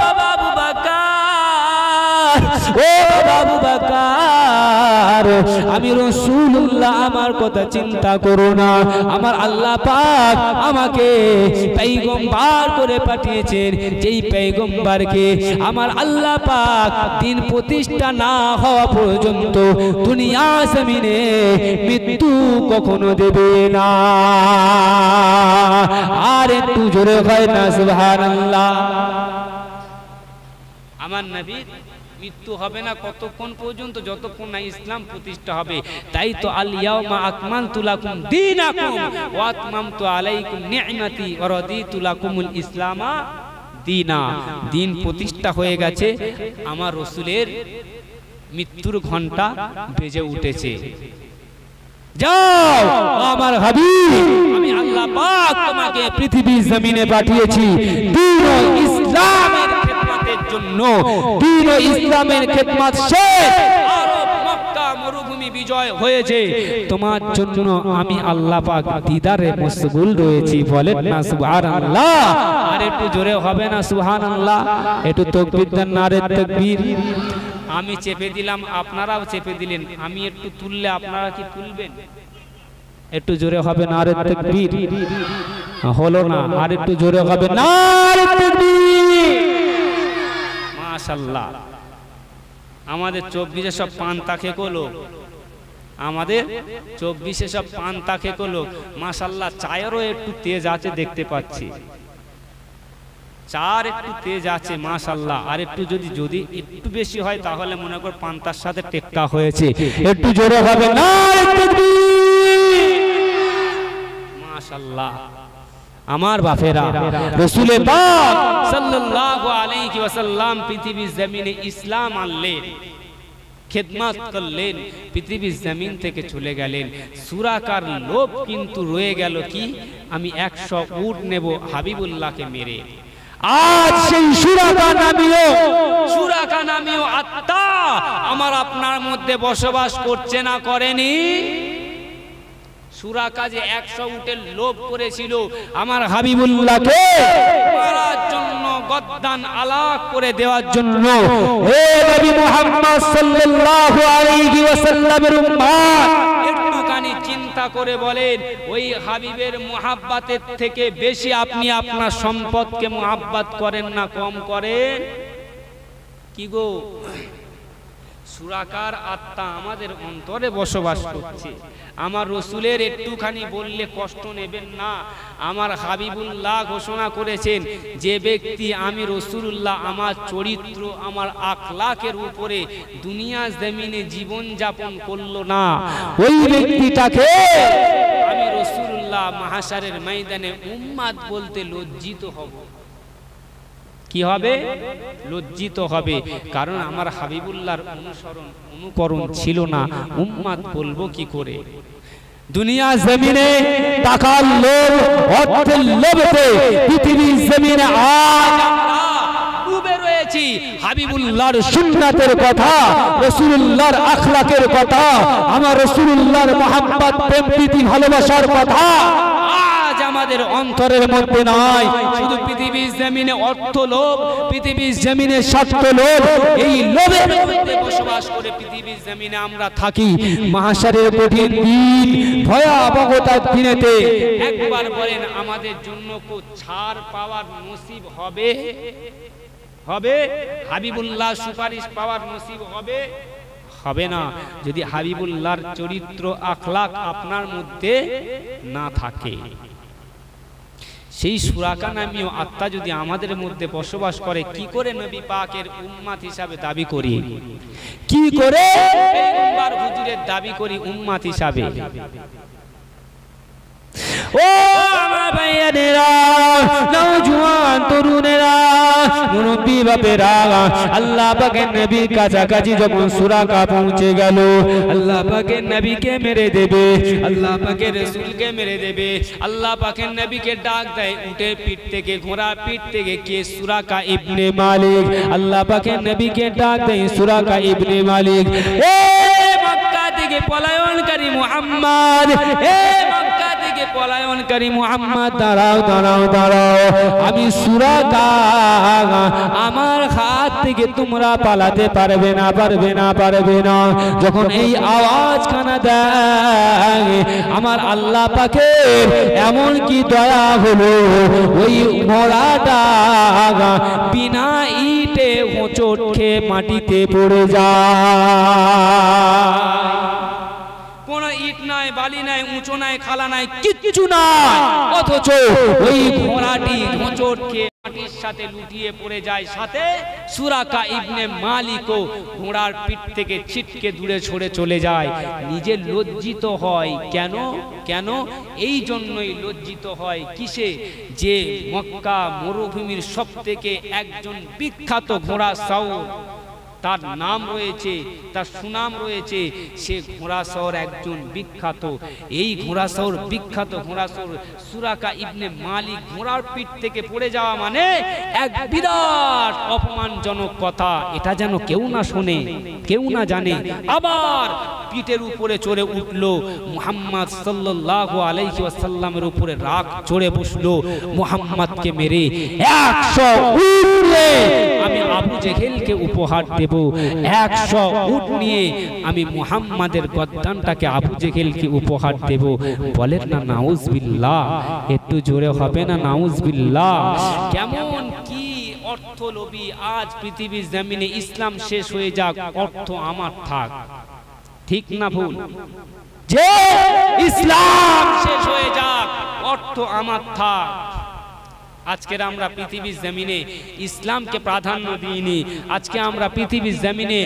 বাবা আবু বকর, ও বাবা আবু বকর, আমি রাসূলুল্লাহ আমার কথা চিন্তা করো না, আমার আল্লাহ পাক আমাকে পয়গম্বর করে পাঠিয়েছেন, যেই পয়গম্বরকে আমার আল্লাহ পাক দিন প্রতিষ্ঠা না হওয়া পর্যন্ত দুনিয়া জমিনে মৃত্যু কখনো দেবে না। আর একটু জোরে হয় না সুবহানাল্লাহ। আমার নবী মৃত্যু হবে না কতক্ষণ পর্যন্ত, যতক্ষণ না ইসলাম প্রতিষ্ঠা হবে। তাই তো আল ইয়াউমা আকমালতু লাকুম দীনাকুম ওয়া আতমামতু আলাইকুম নি'মাতি ওয়া রাদিতু লাকুমুল ইসলামা দীনা। দিন প্রতিষ্ঠা হয়ে গেছে, আমার রাসূলের মৃত্যুর ঘন্টা বেজে উঠেছে। যাও আমার হাবিব, আমি আল্লাহ পাক তোমাকে পৃথিবীর জমিনে পাঠিয়েছি দ্বীন ও ইসলামের খেদমতের জন্য। দ্বীন ও ইসলামের খেদমত শেষ, আরব মক্কা মরুভূমি বিজয় হয়েছে, তোমার জন্য আমি আল্লাহ পাক দিদারে মশগুল রয়েছি। বলেন না সুবহানাল্লাহ। আর একটু জোরে হবে না সুবহানাল্লাহ? একটু তাকবীর দেন, নারে তাকবীর। আমি চেপে দিলাম, আপনারাও চেপে দিলেন, আমি একটু তুললে আপনারা কি তুলবেন? একটু জোরে হবে নারে তাকবীর। হলো না, আর একটু জোরে হবে নারে তাকবীর। মাশাআল্লাহ। আমাদের 24-এ সব পান্তা খেকো লোক, আমাদের 24-এ সব পান্তা খেকো লোক। মাশাআল্লাহ, চায়েরও একটু তেজ আছে দেখতে পাচ্ছি, চার একটু তেজ আছে মাশাআল্লাহ। আর একটু যদি যদি একটু বেশি হয় তাহলে মনে কর পান্তার সাথে টেক্কা হয়েছে। একটু জোরে হবে না মাশাআল্লাহ। আমার বাপেরা, রাসূল পাক সাল্লাল্লাহু আলাইহি ওয়াসাল্লাম পৃথিবীর জমিনে ইসলাম আনলেন, খেদমত করলেন, পৃথিবীর জমিন থেকে চলে গেলেন। সুরাকার লোভ কিন্তু রয়ে গেল কি, আমি 100 উট নেব হাবিবুল্লাহকে মেরে। আজ সেই সুরাকা নামীয় আত্মা আমার আপনার মধ্যে বসবাস করছে না করেনি? সুরাকা যে 100 উটের লোভ করেছিল আমার হাবিবুল্লাহকে মারার জন্য, গদ্দান আলাক করে দেওয়ার জন্য। হে নবী মুহাম্মদ সাল্লাল্লাহু আলাইহি ওয়াসাল্লামের উম্মত, একটুখানি চিন্তা করে বলেন, ওই হাবিবের মুহাব্বতের থেকে বেশি আপনি আপনার সম্পদকে মুহাব্বত করেন না কম করেন? কি গো, সুরাকার আত্মা আমাদের অন্তরে বসবাস করছে। আমার রসুলের একটুখানি বললে কষ্ট নেবেন না। আমার হাবিবুল্লাহ ঘোষণা করেছেন, যে ব্যক্তি আমি রসুলুল্লাহ আমার চরিত্র আমার আখলাকের উপরে দুনিয়া জমিনে জীবন যাপন করলো না, ওই ব্যক্তিটাকে আমি রসুলুল্লাহ মাহশারের ময়দানে উম্মাত বলতে লজ্জিত হব। কি হবে? লজ্জিত হবে। কারণ আমার হাবিবুল্লাহর অনুকরণ ছিল না, উম্মাত বলবো কি করে? দুনিয়া জমিনে টাকার লোভ, অর্থের লোভে পৃথিবীর জমিনে আজ ডুবে রয়েছে। পেয়েছি হাবিবুল্লাহর সুন্নাতের কথা, রাসূলুল্লাহর আখলাকের কথা, আমার রাসূলুল্লাহর মুহাব্বত, প্রেম প্রীতি ভালোবাসার কথা আজ আমাদের অন্তরের মধ্যে নাই। শুধু পৃথিবীর জমিনে অর্থ লোভ, পৃথিবীর জমিনে স্বার্থ লোভ, এই লোভের মধ্যে বসবাস করে পৃথিবীর জমিনে আমরা থাকি। মাহশারের কঠিন দিন, ভয়াবহতার দিনেতে একবার বলেন আমাদের জন্য কো ছাড় পাওয়ার নসিব হবে? হবে? হাবিবুল্লাহ সুপারিশ পাওয়ার নসিব হবে? হবে না, যদি হাবিবুল্লাহর চরিত্র আখলাক আপনার মধ্যে না থাকে। সেই সুরাকা নামীয় আত্মা যদি আমাদের মধ্যে বসবাস করে, কি করে নবী পাকের উম্মাত হিসাবে দাবি করি? কি করে পেগম্বর হুজুরের দাবি করি উম্মাত হিসাবে? ও আমার ভাইয়েরা, নওজোয়ান তরুণেরা, মুরব্বি বাপেরা, আল্লাহ পাকের নবীর কাছাকাছি যখন সুরাকা পৌঁছে গেল, আল্লাহ পাকের নবীকে মেরে দেবে, আল্লাহ পাকের রাসূলকে মেরে দেবে। আল্লাহ পাকের নবীকে ডাক দেয় উটের পিঠ থেকে, ঘোড়ার পিঠ থেকে, কে? সুরাকা ইবনে মালিক। আল্লাহ পাকের নবীকে ডাক দেয় সুরাকা ইবনে মালিক। এ মক্কা থেকে পলায়নকারী মুহাম্মদ, এ মক্কা থেকে পলায়নকারী মুহাম্মদ, দাঁড়াও দাঁড়াও দাঁড়াও, আমি সুরাকা, আমার হাত থেকে তোমরা পালাতে পারবে না, পারবে না, পারবে না। যখন এই আওয়াজ কানা দেয়, আমার আল্লাহ পাকের এমন কি দয়া হলো, ওই ঘোড়াটা বিনা ইটে হোঁচট খেয়ে মাটিতে পড়ে যায়। কোনো ইট নাই, বালি নাই, উঁচু নাই, খালা নাই, কিচ্ছু নাই, অথচ ওই ঘোড়াটি হোঁচট খেয়ে মাটির সাথে লুটিয়ে পড়ে যায়। সাথে সুরাকা ইবনে মালিকও ঘোড়ার পিঠ থেকে ছিটকে দূরে সরে চলে যায়। নিজে লজ্জিত হয় কেন? কেন? এই জন্যই লজ্জিত হয় কিসে? যে মক্কা মরুভূমির সবথেকে একজন বিখ্যাত ঘোড়া সাওর, তার নাম রয়েছে, তার সুনাম রয়েছে, সে ঘোড়াসওয়ার একজন বিখ্যাত। এই ঘোড়াসওয়ার বিখ্যাত ঘোড়াসওয়ার সুরাকা ইবনে মালিক ঘোড়ার পিঠ থেকে পড়ে যাওয়া মানে এক বিরাট অপমানজনক কথা। এটা যেন কেউ না শোনে, কেউ না জানে। আবার পিঠের উপরে চড়ে উঠলো মুহাম্মদ সাল্লাল্লাহু আলাইহি ওয়াসাল্লামের উপরে রাগ চড়ে বসলো। মুহাম্মদকে মেরে 100 উট আমি আবু জেহেলকে উপহার দেব, 100 উট নিয়ে আমি মুহাম্মাদের গদ্দানটাকে আবু জেহেলকে উপহার দেব। বলেন না নাউজুবিল্লাহ, একটু জোরে হবে না নাউজুবিল্লাহ? কেমন কি অর্থলোভী! আজ পৃথিবীর জমিনে ইসলাম শেষ হয়ে যাক, অর্থ আমার থাক, ঠিক না ভুল? যে ইসলাম শেষ হয়ে যাক, অর্থ আমার থাক। আজকের আমরা পৃথিবীর জমিনে ইসলামকে প্রাধান্য দিইনি। আজকে আমরা পৃথিবীর জমিনে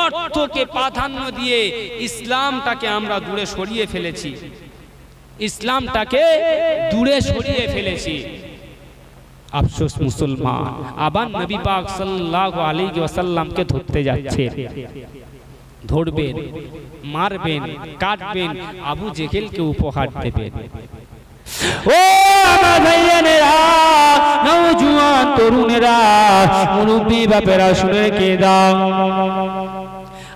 অর্থকে প্রাধান্য দিয়ে ইসলামটাকে আমরা দূরে সরিয়ে ফেলেছি, ইসলামটাকে দূরে সরিয়ে ফেলেছি। আফসোস মুসলমান আবার নবী পাক সাল্লাল্লাহু আলাইহি ওয়াসাল্লামকে ধরতে যাচ্ছে, ধরবেন, মারবেন, কাটবেন, আবু জেহেলকে উপহার দেবেন। ও আমার ভাইয়েরা, নওজোয়ান তরুণেরা, মুরব্বি বাপেরা, শুনে কে দাও,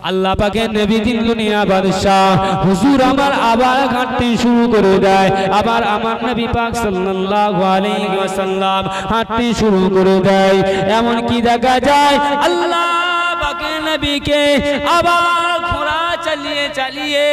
আল্লাহ পাকের নবী দিন দুনিয়া বাদশাহ হুজুর আমার আবার হাঁটতে শুরু করে দেয়। আবার আমার নবী পাক সাল্লাল্লাহু আলাইহি ওয়াসাল্লাম হাঁটতে শুরু করে দেয়। এমন কি দেখা যায়, আল্লাহ পাকের নবীকে আবার ঘোড়া চালিয়ে চালিয়ে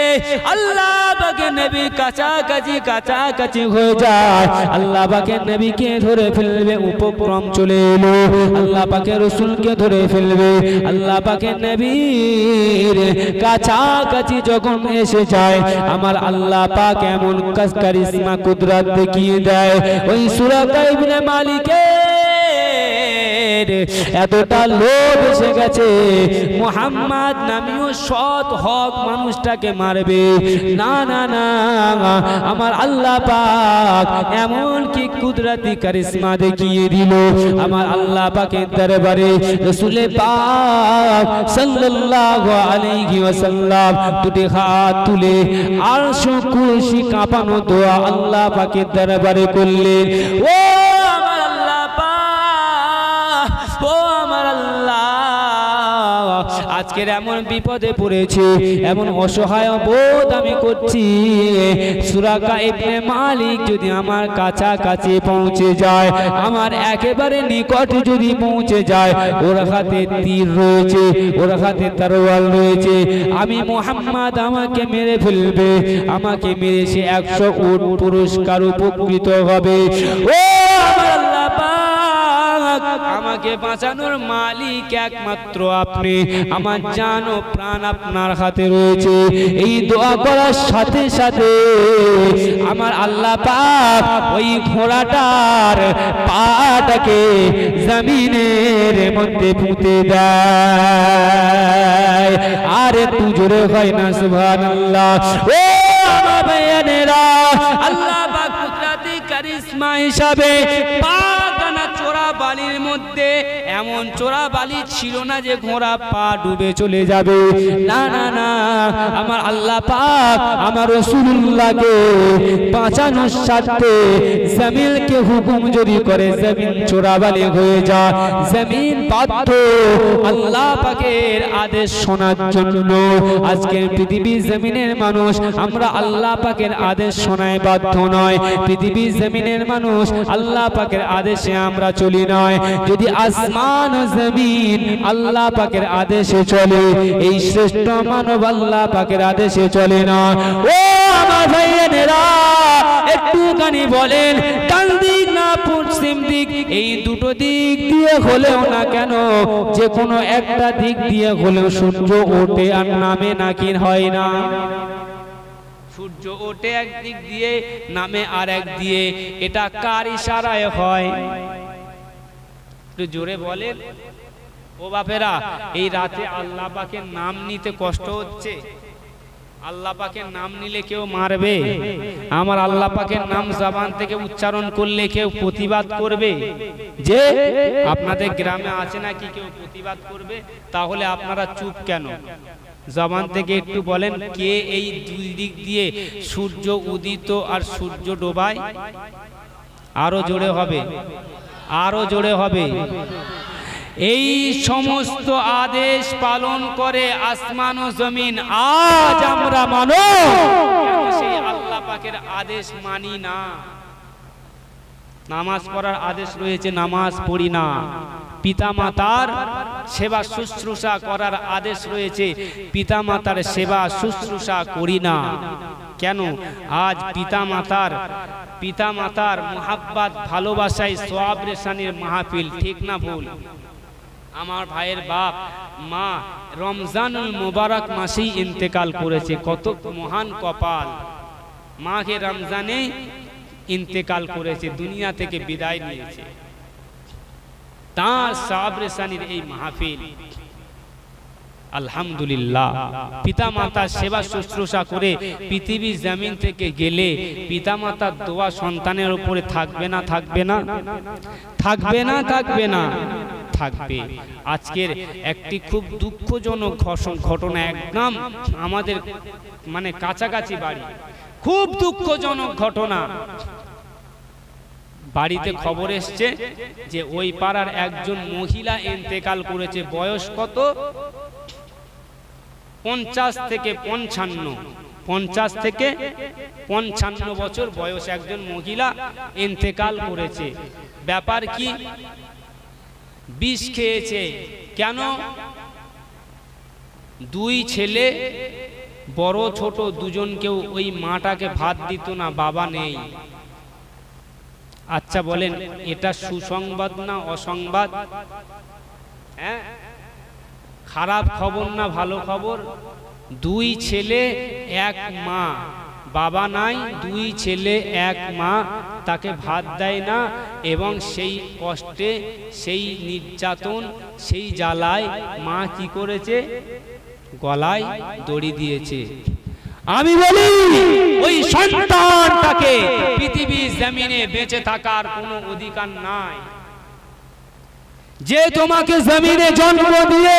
আল্লাহ পাকের নবী কাছাকাছি কাছাকাছি হয়ে যায়। আল্লাহ পাকের নবীকে ধরে ফেলবে, উপক্রম চলে এলো। আল্লাহ পাকের রাসূলকে ধরে ফেলবে। আল্লাহ পাকের নবীর কাছাকাছি যখন এসে যায়, আমার আল্লাহ পাক এমন কারিশমা কুদরত দেখিয়ে দেয়, ওই সুরাকা ইবনে মালিকের এতটা লোভ এসে গেছে, মুহাম্মদ নামীয় সৎ হক মানুষটাকে মারবে না। না না, আমার আল্লাহ পাক এমন কি কুদরতি কারিশমা দেখিয়ে দিল। আমার আল্লাহ পাকের দরবারে রাসূল পাক সাল্লাল্লাহু আলাইহি ওয়াসাল্লাম দুটি হাত তুলে আরশ কুরসি কাঁপানো দোয়া আল্লাহ পাকের দরবারে করলেন। ও আমার আল্লাহ পাক, ও আমার আল্লাহ আজকের এমন বিপদে পড়েছি, এমন অসহায় বোধ আমি করছি, সুরাকা ইবনে মালিক যদি আমার কাছাকাছি পৌঁছে যায়, আমার একেবারে নিকট যদি পৌঁছে যায়, ওর হাতে তীর রয়েছে, ওর হাতে তরোয়াল রয়েছে, আমি মুহাম্মদ আমাকে মেরে ফেলবে, আমাকে মেরে সে 100 উট পুরস্কার উপকৃত হবে। ও আমার আল্লাহ পাক, আমাকে বাঁচানোর মালিক একমাত্র আপনি, আমার জান ও প্রাণ আপনার হাতে রয়েছে। এই দোয়া করার সাথে সাথে আমার আল্লাহ পাক ওই ঘোড়াটার পাটাকে জমিনের মধ্যে পুঁতে দেয়। আরে তু জোরে হয় না সুবহানাল্লাহ। ও আমার ভাইয়েরা, আল্লাহ পাক কুদরতি কারিশমা হিসাবে পাগানা চোরা বালির মধ্যে এমন চোরা বালি ছিল না যে ঘোড়া পা ডুবে চলে যাবে, না না না, আমার আল্লাহ পাক আমার রাসূলুল্লাহকে বাঁচানোর সাথে জমিনকে হুকুম যদি করে জমিন চোরা বালি হয়ে যায়, জমিন বাধ্য আল্লাহ পাকের আদেশ শোনার জন্য। আজকের পৃথিবীর জমিনের মানুষ আমরা আল্লাহ পাকের আদেশ শোনায় বাধ্য নয়, পৃথিবীর জমিনের মানুষ আল্লাহ পাকের আদেশে আমরা চলি নয়। যদি আসমান ও জমিন আল্লাহ পাকের আদেশে চলে, এই শ্রেষ্ঠ মানব আল্লাহ পাকের আদেশে চলে না। ও আমার ভাইয়েরা, একটুখানি বলেন ডান দিক না পশ্চিম দিক, এই দুটো দিক দিয়ে হলেও না কেন, যে কোনো একটা দিক দিয়ে হলেও সূর্য ওঠে আর নামে নাকি হয় না? সূর্য ওঠে একদিক দিয়ে, নামে আর এক দিয়ে, এটা কার ইশারায় হয়? একটু জোরে বলেন। ও বাপেরা, এই রাতে আল্লাহ পাকের নাম নিতে কষ্ট হচ্ছে? আল্লাহ পাকের নাম নিলে কেউ মারবে? আমার আল্লাহ পাকের নাম জবান থেকে উচ্চারণ করলে কেউ প্রতিবাদ করবে? যে আপনাদের গ্রামে আছে নাকি কেউ প্রতিবাদ করবে? তাহলে আপনারা চুপ কেন? জবান থেকে একটু বলেন, কে এই দুই দিক দিয়ে সূর্য উদিত আর সূর্য ডোবায়? আরো জোরে হবে, আরো জোরে হবে। এই সমস্ত আদেশ পালন করে আসমান ও জমিন, আজ আমরা মানো, সেই আল্লাহ পাকের আদেশ মানি না। নামাজ পড়ার আদেশ রয়েছে, নামাজ পড়ি না। পিতা মাতার সেবা শুশ্রূষা করার আদেশ রয়েছে, পিতা মাতার সেবা শুশ্রূষা করি না। কেন? আজ পিতা মাতার মুহাব্বত ভালোবাসায় সওয়াব রেশানির মাহফিল, ঠিক না ভুল? আমার ভাইয়ের বাপ মা রমজানুল মুবারক মাসেই ইন্তেকাল করেছে, কত মহান কপাল। মাকে রমজানে ইন্তেকাল করেছে, দুনিয়া থেকে বিদায় নিয়েছে। তার সওয়াব রেশানির এই মাহফিল, আলহামদুলিল্লাহ। পিতা মাতার সেবা শুশ্রূষা করে পৃথিবীর জমিন থেকে গেলে পিতা মাতার দোয়া সন্তানের উপরে থাকবে না? থাকবে না? থাকবে না? থাকবে না? থাকবে। আজকের একটি খুব দুঃখজনক ঘটনা, একদম আমাদের মানে কাছাকাছি বাড়ি, খুব দুঃখজনক ঘটনা। বাড়িতে খবর এসছে যে ওই পাড়ার একজন মহিলা ইন্তেকাল করেছে। বয়স কত? 50 থেকে 55, 50 থেকে 55 বছর বয়স একজন মহিলা ইন্তেকাল করেছে। ব্যাপার কি? বিষ খেয়েছে। কেন? দুই ছেলে, বড় ছোট দুজনকেও ওই মাটাকে ভাত দিত না, বাবা নেই। আচ্ছা বলেন, এটা সুসংবাদ না অসংবাদ? হ্যাঁ, খারাপ খবর না ভালো খবর? দুই ছেলে এক মা, বাবা নাই, দুই ছেলে এক মা, তাকে ভাত দেয় না, এবং সেই কষ্টে, সেই নির্যাতন, সেই জ্বালায় মা কি করেছে? গলায় দড়ি দিয়েছে। আমি বলি, ওই সন্তানটাকে পৃথিবীর জমিনে বেঁচে থাকার কোনো অধিকার নাই। যে তোমাকে জমিনে জন্ম দিয়ে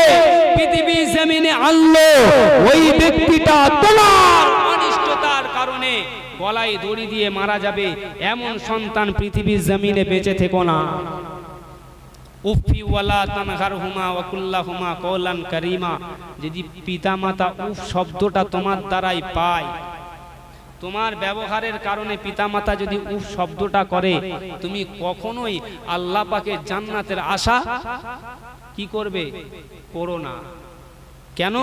পৃথিবীর জমিনে আনলো, ওই ব্যক্তিটা তোমার অনিষ্টতার কারণে গলায় দড়ি দিয়ে মারা যাবে, এমন সন্তান পৃথিবীর জমিনে বেঁচে থেকো না। উফি ওয়ালা তানহারহুমা ওয়া কুল্লাহুমা কওলান কারীমা। যদি পিতামাতা উফ শব্দটা তোমার দ্বারাই পায়, তোমার ব্যবহারের কারণে পিতামাতা যদি উফ শব্দটা করে, তুমি কখনোই আল্লাহ পাকের জান্নাতের আশা কি করবে? করো না। কেন?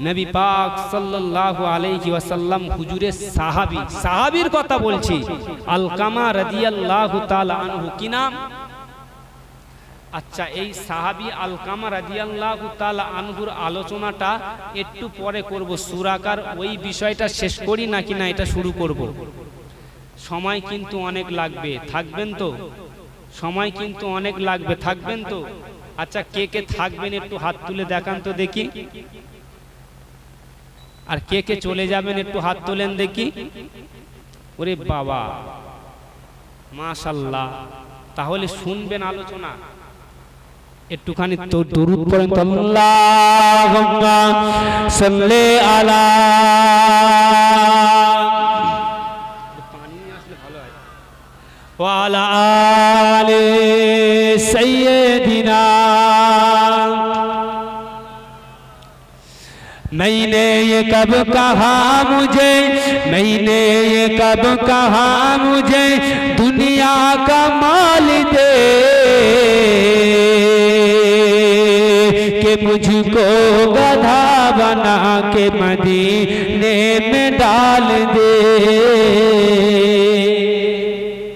নবী পাক সাল্লাল্লাহু আলাইহি ওয়াসাল্লাম হুজুরের সাহাবীর কথা বলছি, আলকামা রাদিয়াল্লাহু তাআলা আনহু। কি নাম? আচ্ছা, এই সাহাবী আলকামা রাদিয়াল্লাহু তাআলা আনহুর আলোচনাটা একটু পরে করব। সূরাকার ওই বিষয়টা শেষ করি নাকি না এটা শুরু করব? সময় কিন্তু অনেক লাগবে, থাকবেন তো? সময় কিন্তু অনেক লাগবে, থাকবেন তো? আচ্ছা, কে কে থাকবেন একটু হাত তুলে দেখান তো দেখি। আর কে কে চলে যাবেন একটু হাত তোলেন দেখি। ওরে বাবা, মাশাআল্লাহ। তাহলে শুনবেন আলোচনা, একটুখানি তো দরুদ পড়েন তো, আল্লাহুম্মা সাল্লি আলা। পানি আসলে ভালো হয়। ওয়া আলা আলি সাইয়্যিদিনা। मैंने ये कब कहा मुझे, मैंने ये कब कहा मुझे दुनिया का माल दे के मुझको गधा बना के मदीने में डाल दे।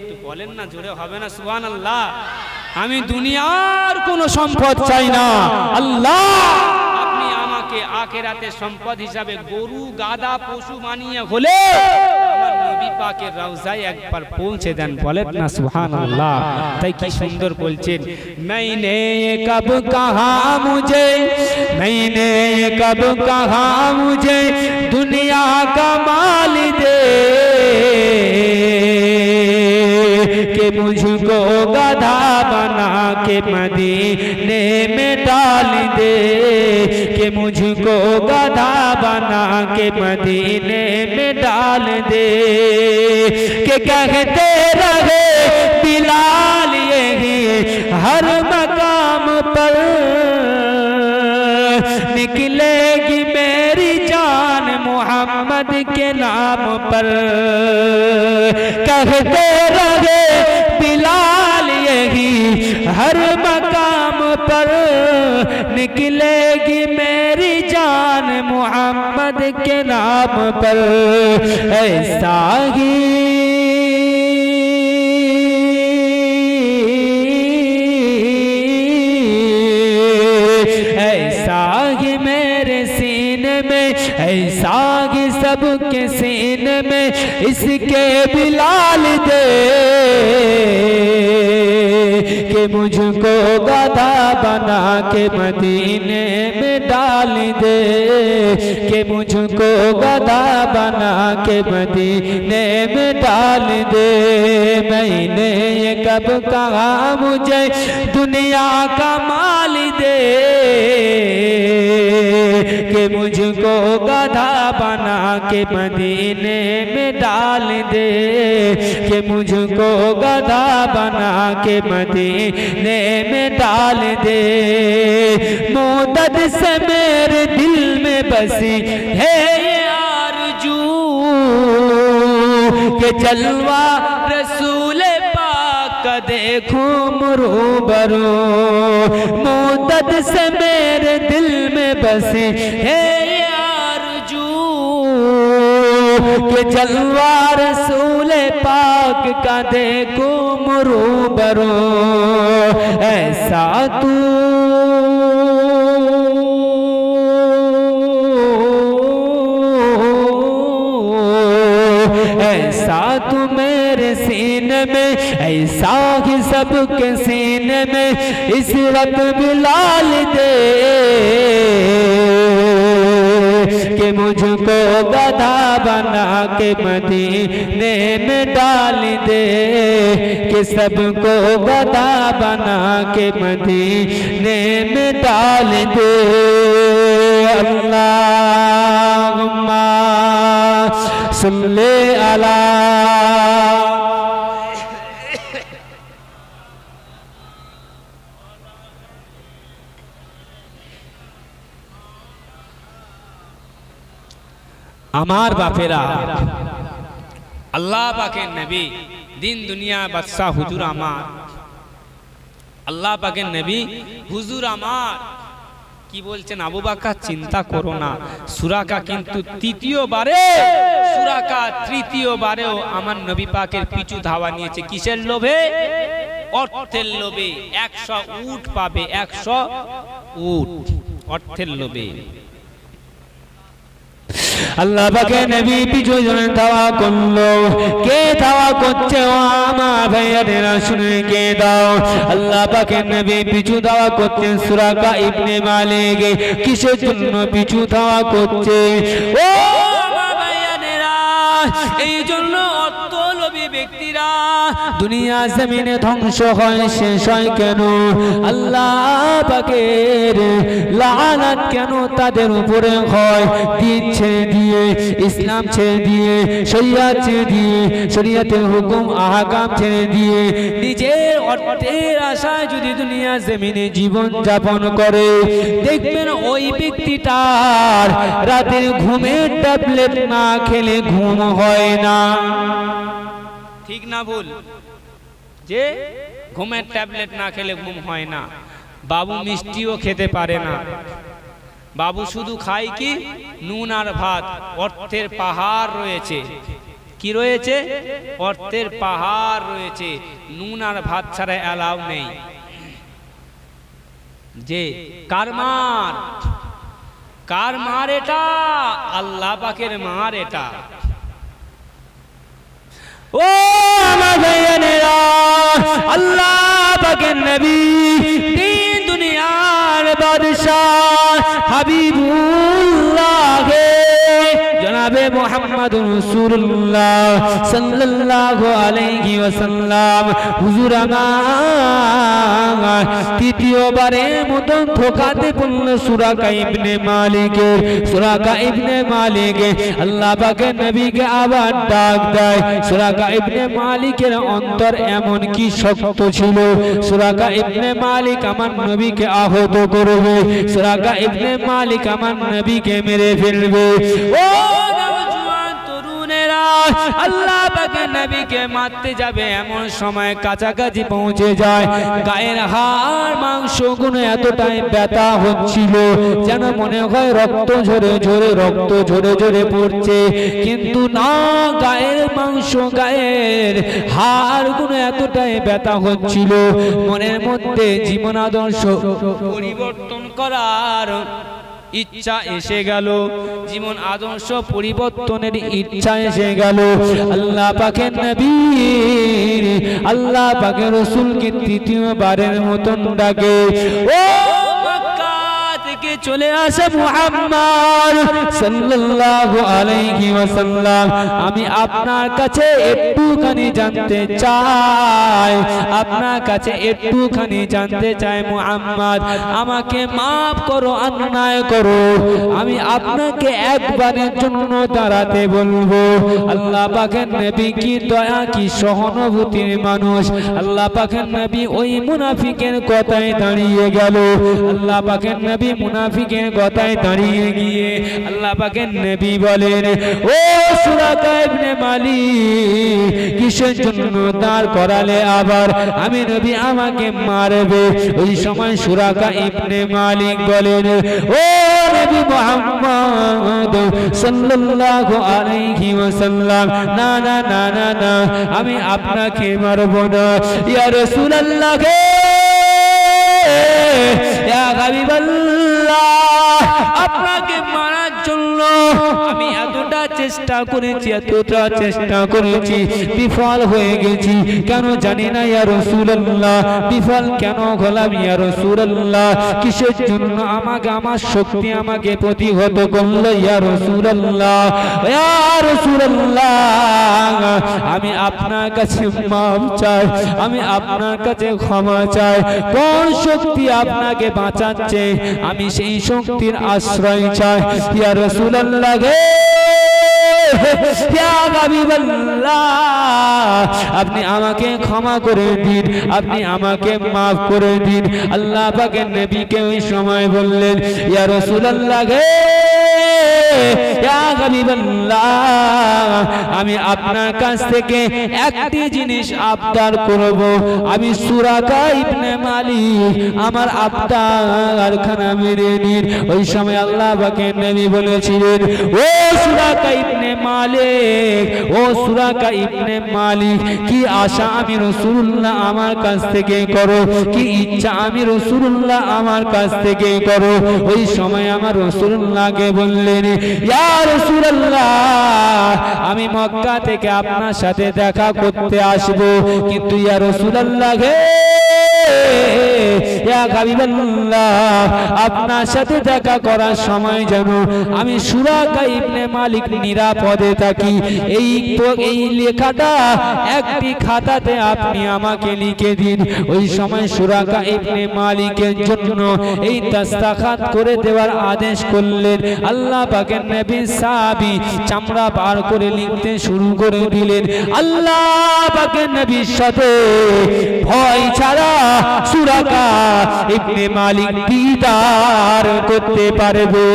तो बोलें ना, जोड़े হবে না সুবহানাল্লাহ। আমি দুনিয়ার কোনো সম্পদ চাই না, আল্লাহ আপনি আমাকে আখিরাতের সম্পদ হিসাবে গরু গাধা পশু বানিয়ে হলে আমার নবী পাকের রওজায় একবার পৌঁছে দেন। বলেন না সুবহানাল্লাহ। তাই কি সুন্দর বলছেন, मैंने कब कहा मुझे, मैंने कब कहा मुझे दुनिया का माल दे कि मुझको गधा बना के मदीने में डाल दे, कि मुझको गधा बना के मदीने में डाल दे। कि कहते रहे बिलाल यही हर मकाम पर निकलेगी मेरी जान मोहम्मद के नाम पर। कहते रहे बिलाल यही हर मकाम पर निकलेगी मेरी जान मोहम्मद के नाम पर। ऐसा ही मेरे सीने में, ऐसा ही सबके सीने में इसके बिलाल दे कि मुझको गधा बना के मदीने में डाल दे, कि मुझको गधा बना के मदीने में डाल दे। मैंने ये कब कहा मुझे दुनिया का माल दे कि मुझको गधा बना के मदीने में डाल दे, कि मुझको गधा बना के मदीने में डाल दे। मुद्दत से मेरे दिल में बसी है ये आरज़ू कि जलवा रसूल पाक का देखूं रूबरू। मुद्दत से मेरे दिल में बसी है ये आरज़ू कि जलवा रसूल पाक का देखूं रूबरू। ऐसा तू ऐसा तू मेरे सीने में, ऐसा ही सबके सीने में इस वक्त बिलाल दे कि मुझको गधा बना के मदीने में डाल दे, कि सबको गधा बना के मदीने में डाल दे। अल्लाहुम्मा सल्ले अला। আমার বাপেরা, আল্লাহ পাকের নবী দিন দুনিয়া বাদশাহ হুজুর আমার, আল্লাহ পাকের নবী হুজুর আমার কি বলছেন? আবু বকর চিন্তা করো না, সুরাকা কিন্তু তৃতীয়বারেও আমার নবী পাকের পিছু ধাওয়া নিয়েছে। কিসের লোভে? অর্থের লোভে। 100 উট পাবে, 100 উট অর্থের লোভে। আল্লাহ পাকের নবী পিছু ধাওয়া করলো। কে ধাওয়া করছে? ও আমার ভাইয়ারা শুনে কে দাও। আল্লাহ পাকের নবী পিছু ধাওয়া করছেন সুরাকা ইবনে মালিক। কিসের জন্য পিছু ধাওয়া করছে? ও আমার ভাইয়ারা, এই জন্য অর্থলোভী ব্যক্তিরা দুনিয়া জমিনে ধ্বংস হয়, শেষ হয় কেন? আল্লাহ পাকের লাআনাত কেন তাদের উপরে হয়? দিন ছেড়ে দিয়ে, ইসলাম ছেড়ে দিয়ে, শরিয়ত ছেড়ে দিয়ে, শরিয়তের হুকুম আহকাম ছেড়ে দিয়ে নিজের অর্থের আশায় যদি দুনিয়া জমিনে জীবন যাপন করে, দেখবেন ওই ব্যক্তিটার রাতের ঘুমের ট্যাবলেট না খেলে ঘুম হয় না। ঠিক না ভুল? যে ঘুমের ট্যাবলেট না খেলে ঘুম হয় না। বাবু মিষ্টিও খেতে পারে না, বাবু শুধু খায় কি? নুন আর ভাত। অর্থের পাহাড় রয়েছে। কি রয়েছে? অর্থের পাহাড় রয়েছে, নুন আর ভাত ছাড়া অ্যালাউ নেই। যে কার মার? কার মার এটা? আল্লাহ পাকের মার এটা। ও আমার ভাইয়েরা, আল্লাহ পাকের নবী দিন দুনিয়ার বাদশাহ হাবিবুল্লাহ জনাবে মুহাম্মদুর রাসূলুল্লাহ সাল্লাল্লাহু আলাইহি ওয়াসাল্লাম হুজুর আমার তৃতীয়বারের মতো ধোঁকাতে পড়ল সুরাকা ইবনে মালিক। সুরাকা ইবনে মালিক আল্লাহ পাকের নবীকে আবার ডাক দেয়। সুরাকা ইবনে মালিকের অন্তর এমন কি শক্ত ছিল, সুরাকা ইবনে মালিক আমার নবীকে আহত করবে, সুরাকা ইবনে মালিক আমার নবীকে মেরে ফেলবে। ও নওজোয়ান তরুণেরা, আল্লাহ পাকের নবীকে মারতে যাবে এমন সময় কাছাকাছি পৌঁছে যায়। গায়ের হাড় মাংসগুলো এতটাই ব্যথা হচ্ছিল যেন মনে হয় রক্ত ঝরে ঝরে রক্ত ঝরে ঝরে পড়ছে, কিন্তু না, গায়ের মাংস গায়ের হাড়গুলো এতটাই ব্যথা হচ্ছিল মনের মধ্যে জীবন আদর্শ পরিবর্তন করার ইচ্ছা এসে গেল, জীবন আদর্শ পরিবর্তনের ইচ্ছা এসে গেল। আল্লাহ পাকের নবী, আল্লাহ পাকের রাসূলকে তৃতীয়বারের মতন ডাকে। ও মক্কা থেকে চলে আসে মুহাম্মদ সাল্লাল্লাহু আলাইহি ওয়াসাল্লাম, আমি আপনার কাছে একটুখানি জানতে চাই, আপনার কাছে একটুখানি জানতে চাই মুহাম্মদ, আমাকে মাফ করো, অন্যায় করো, আমি আপনাকে একবারের জন্য দাঁড়াতে বলবো। আল্লাহ পাকের নবী কি দয়া, কি সহানুভূতির মানুষ। আল্লাহ পাকের নবী ওই মুনাফিকের কথায় দাঁড়িয়ে গেল। আল্লাহ পাকের নবী মুনাফিকের কথায় দাঁড়িয়ে গিয়ে আল্লাহ পাকের নবী বলেন, ও সুরাকা ইবনে মালিক, কিসের জন্য দাঁড় করালে আবার? আমি নবী, আমাকে মারবে। ওই সময় সুরাকা ইবনে মালিক বলেন, ও নবী মুহাম্মদ সাল্লাল্লাহু আলাইহি ওয়াসাল্লাম, না না না না না, আমি আপনাকে মারব না। ইয়া রাসূলুল্লাহ, ইয়া হাবিবাল্লাহ, আপনাকে মারার জন্য আমি এতটা চেষ্টা করেছি, বিফল হয়ে গেছি। কেন জানি না ইয়া রাসূলুল্লাহ, বিফল কেন হলাম ইয়া রাসূলুল্লাহ? কিসের জন্য আমাকে, আমার শক্তি আমাকে প্রতিহত করলো ইয়া রাসূলুল্লাহ? ইয়া রাসূলুল্লাহ, আমি আপনার কাছে মাফ চাই, আমি আপনার কাছে ক্ষমা চাই। কোন শক্তি আপনাকে বাঁচাচ্ছে, আমি সেই শক্তির আশ্রয় চাই ইয়া রাসূলুল্লাহ। ইয়া হাবিবাল্লাহ আপনি আমাকে ক্ষমা করে দিন, আপনি আমাকে মাফ করে দিন। আল্লাহ পাকের নবীকে ওই সময় বললেন ইয়া রাসূলুল্লাহ গে ইয়া হাবিবাল্লাহ আমি আপনার কাছ থেকে একটি জিনিস আবদার করব। আমি সুরাকা ইবনে মালিক আমার আবদার খানা মেরে নিন। ওই সময় আল্লাহ পাকের নবী বলেছিলেন ও সুরাকা ইবনে মালিক, ও সুরাকা ইবনে মালিক কি আশা আমি রাসূলুল্লাহ আমার কাছ থেকে করো, কি ইচ্ছা আমি রাসূলুল্লাহ আমার কাছ থেকে করো। ওই সময় আমার রাসূলুল্লাহকে বললেন ইয়া রাসূলুল্লাহ আমি মক্কা থেকে আপনার সাথে দেখা করতে আসব, কিন্তু ইয়া রাসূলুল্লাহ হে ইয়া হাবিবাল্লাহ আপনার সাথে দেখা করার সময় যেন আমি সুরাকা ইবনে মালিক নিরাপদে থাকি। এই লেখাটা একটি খাতাতে আপনি আমাকে লিখে দিন। ওই সময় সুরাকা ইবনে মালিকের জন্য এই দস্তখত করে দেওয়ার আদেশ করলেন। আল্লাহ পাকের নবী সাহাবী চামড়া বার করে লিখতে শুরু করে দিলেন। আল্লাহ পাকের নবীর সাথে ভয় ছাড়া সুরাকা ইবনে মালিক দিদার করতে পারবে।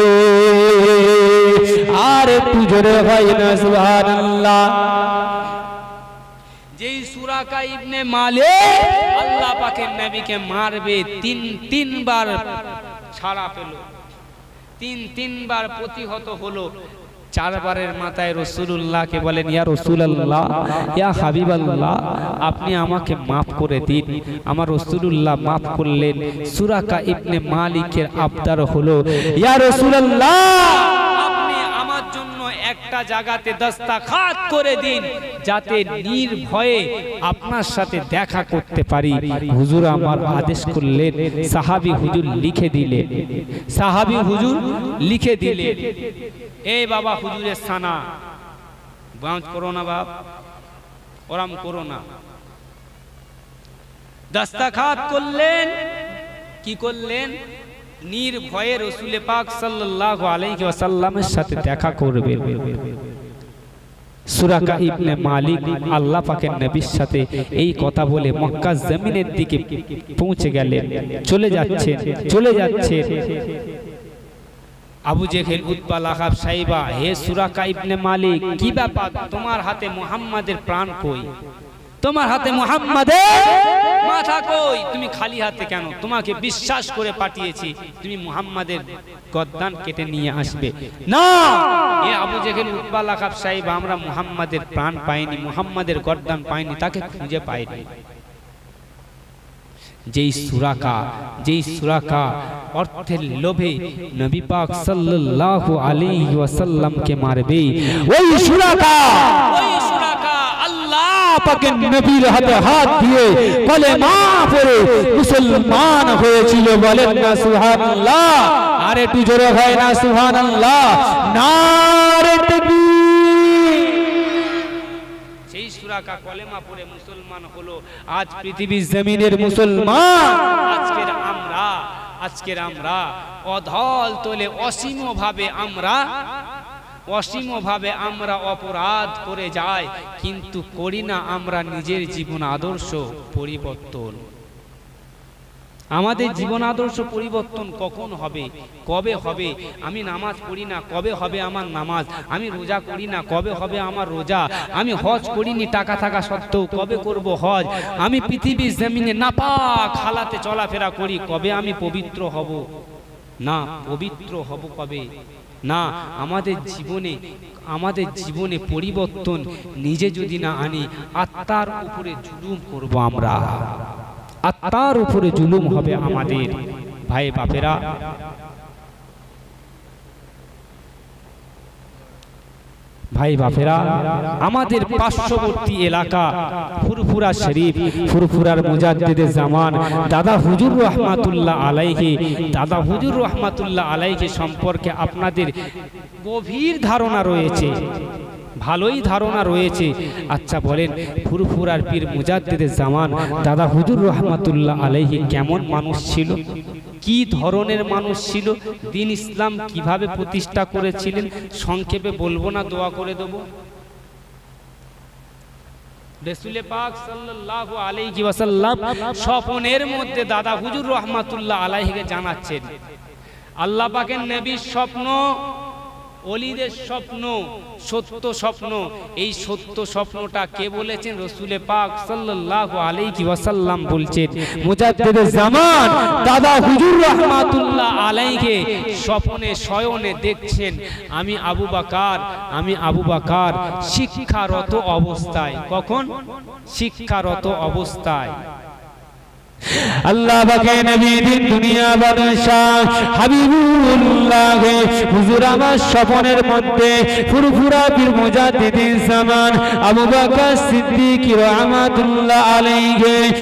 আর একটু জোরে হয় না সুবহানাল্লাহ। যেই সুরাকা ইবনে মালিক আল্লাহ পাকের নবীকে মারবে তিনবার ছাড়া পেল, তিনবার প্রতিহত হলো। চারবারের মাথায় রাসূলুল্লাহকে বলেন ইয়া রাসূলুল্লাহ ইয়া হাবিবাল্লাহ আপনি আমাকে মাফ করে দিন। আমার রাসূলুল্লাহ মাফ করলেন। সুরাকা ইবনে মালিকের আবদার হলো ইয়া রাসূলুল্লাহ আপনি আমার জন্য একটা জায়গাতে দস্তখত করে দিন যাতে নির্ভয়ে আপনার সাথে দেখা করতে পারি। হুজুর আমার আদেশ করলেন, সাহাবী হুজুর লিখে দিলেন, সাহাবী হুজুর লিখে দিলেন এই বাবা হুজুরের সানা বাঁচ করো না বাপ, ওরাম করো না। দস্তখত করলেন, কি করলেন? নির্ভয়ে রাসূল পাক সাল্লাল্লাহু আলাইহি ওয়াসাল্লামের সাথে দেখা করবেন। সুরাকা ইবনে মালিক আল্লাহ পাকের নবীর সাথে এই কথা বলে মক্কা জমিনের দিকে পৌঁছে গেলেন। চলে যাচ্ছে আবু জেহেল উতবা লাহাব সাইবা হে সুরাকা ইবনে মালিক কি ব্যাপার, তোমার হাতে মুহাম্মাদের প্রাণ কই, তোমার হাতে মুহাম্মাদের মাথা কই, তুমি খালি হাতে কেন? তোমাকে বিশ্বাস করে পাঠিয়েছি, তুমি মুহাম্মাদের গর্দান কেটে নিয়ে আসবে। না এ আবু জেহেল উতবা লাহাব সাইবা আমরা মুহাম্মাদের প্রাণ পাইনি, মুহাম্মাদের গর্দান পাইনি, তাকে খুঁজে পাইনি। যেই সুরাকা অর্থের লোভে নবী পাক সাল্লাল্লাহু আলাইহি ওয়াসাল্লামকে মারবে, ওই সুরাকা আল্লাহ পাকের নবীর হাতে হাত দিয়ে কলেমা পড়ে মুসলমান হয়েছিল। বলেন না সুবহানাল্লাহ। আর একটু জোরে হয় না সুবহানাল্লাহ। নারে তাকবীর। সেই সুরাকা কলেমা পড়ে মুসলমান হলো। আজ পৃথিবীর জমিনের মুসলমান আজকের আমরা অধল তোলে অসীমভাবে আমরা অপরাধ করে যাই, কিন্তু করি না আমরা নিজের জীবন আদর্শ পরিবর্তন। আমাদের জীবন আদর্শ পরিবর্তন কখন হবে, কবে হবে? আমি নামাজ পড়ি না, কবে হবে আমার নামাজ? আমি রোজা করি না, কবে হবে আমার রোজা? আমি হজ করিনি টাকা থাকা সত্ত্বেও, কবে করব হজ? আমি পৃথিবীর জমিনে নাপাক হালাতে চলাফেরা করি, কবে আমি পবিত্র হব? না, পবিত্র হব কবে? না, আমাদের জীবনে পরিবর্তন নিজে যদি না আনি, আত্মার উপরে জুলুম করব আমরা, আত্মার উপরে জুলুম হবে আমাদের। ভাই বাপেরা, আমাদের পার্শ্ববর্তী এলাকা ফুরফুরা শরীফ, ফুরফুরার মুজাদ্দিদে জামান দাদা হুজুর রহমাতুল্লাহ আলাইহি সম্পর্কে আপনাদের গভীর ধারণা রয়েছে, ভালোই ধারণা রয়েছে। আচ্ছা বলেন, ফুরফুরার পীর মুজাদ্দিদে জামান দাদা হুজুর রহমাতুল্লাহ আলাইহি কেমন মানুষ ছিল? কি ধরনের মানুষ ছিল, দিন ইসলাম কিভাবে প্রতিষ্ঠা করেছিলেন, সংক্ষেপে বলবো না, দোয়া করে দেবো। রাসূল পাক সাল্লাল্লাহু আলাইহি ওয়াসাল্লাম স্বপ্নের মধ্যে দাদা হুজুর রহমাতুল্লাহ আলাইহিকে জানাচ্ছেন, আল্লাহ পাকের নবীর স্বপ্ন, ওলিদের স্বপ্ন, সত্য স্বপ্ন। এই সত্য স্বপ্নটা কে বলেছেন? রাসূল পাক সাল্লাল্লাহু আলাইহি ওয়াসাল্লাম বলছেন। মুজাদ্দিদুজ জামান দাদা হুজুর রহমাতুল্লাহ আলাইহিকে স্বপ্নে শয়নে দেখছেন, আমি আবু বকর শিক্ষারত অবস্থায়। কখন? শিক্ষারত অবস্থায়। আল্লাহ পাকের নবী দিন দুনিয়া বাদশাহ হাবিবুল্লাহ হুজুর আমার স্বপ্নের মধ্যে ফুরফুরা পীর মুজাদ্দিদিন জামান আবু বকর সিদ্দিক রহমাতুল্লাহ আলাইহি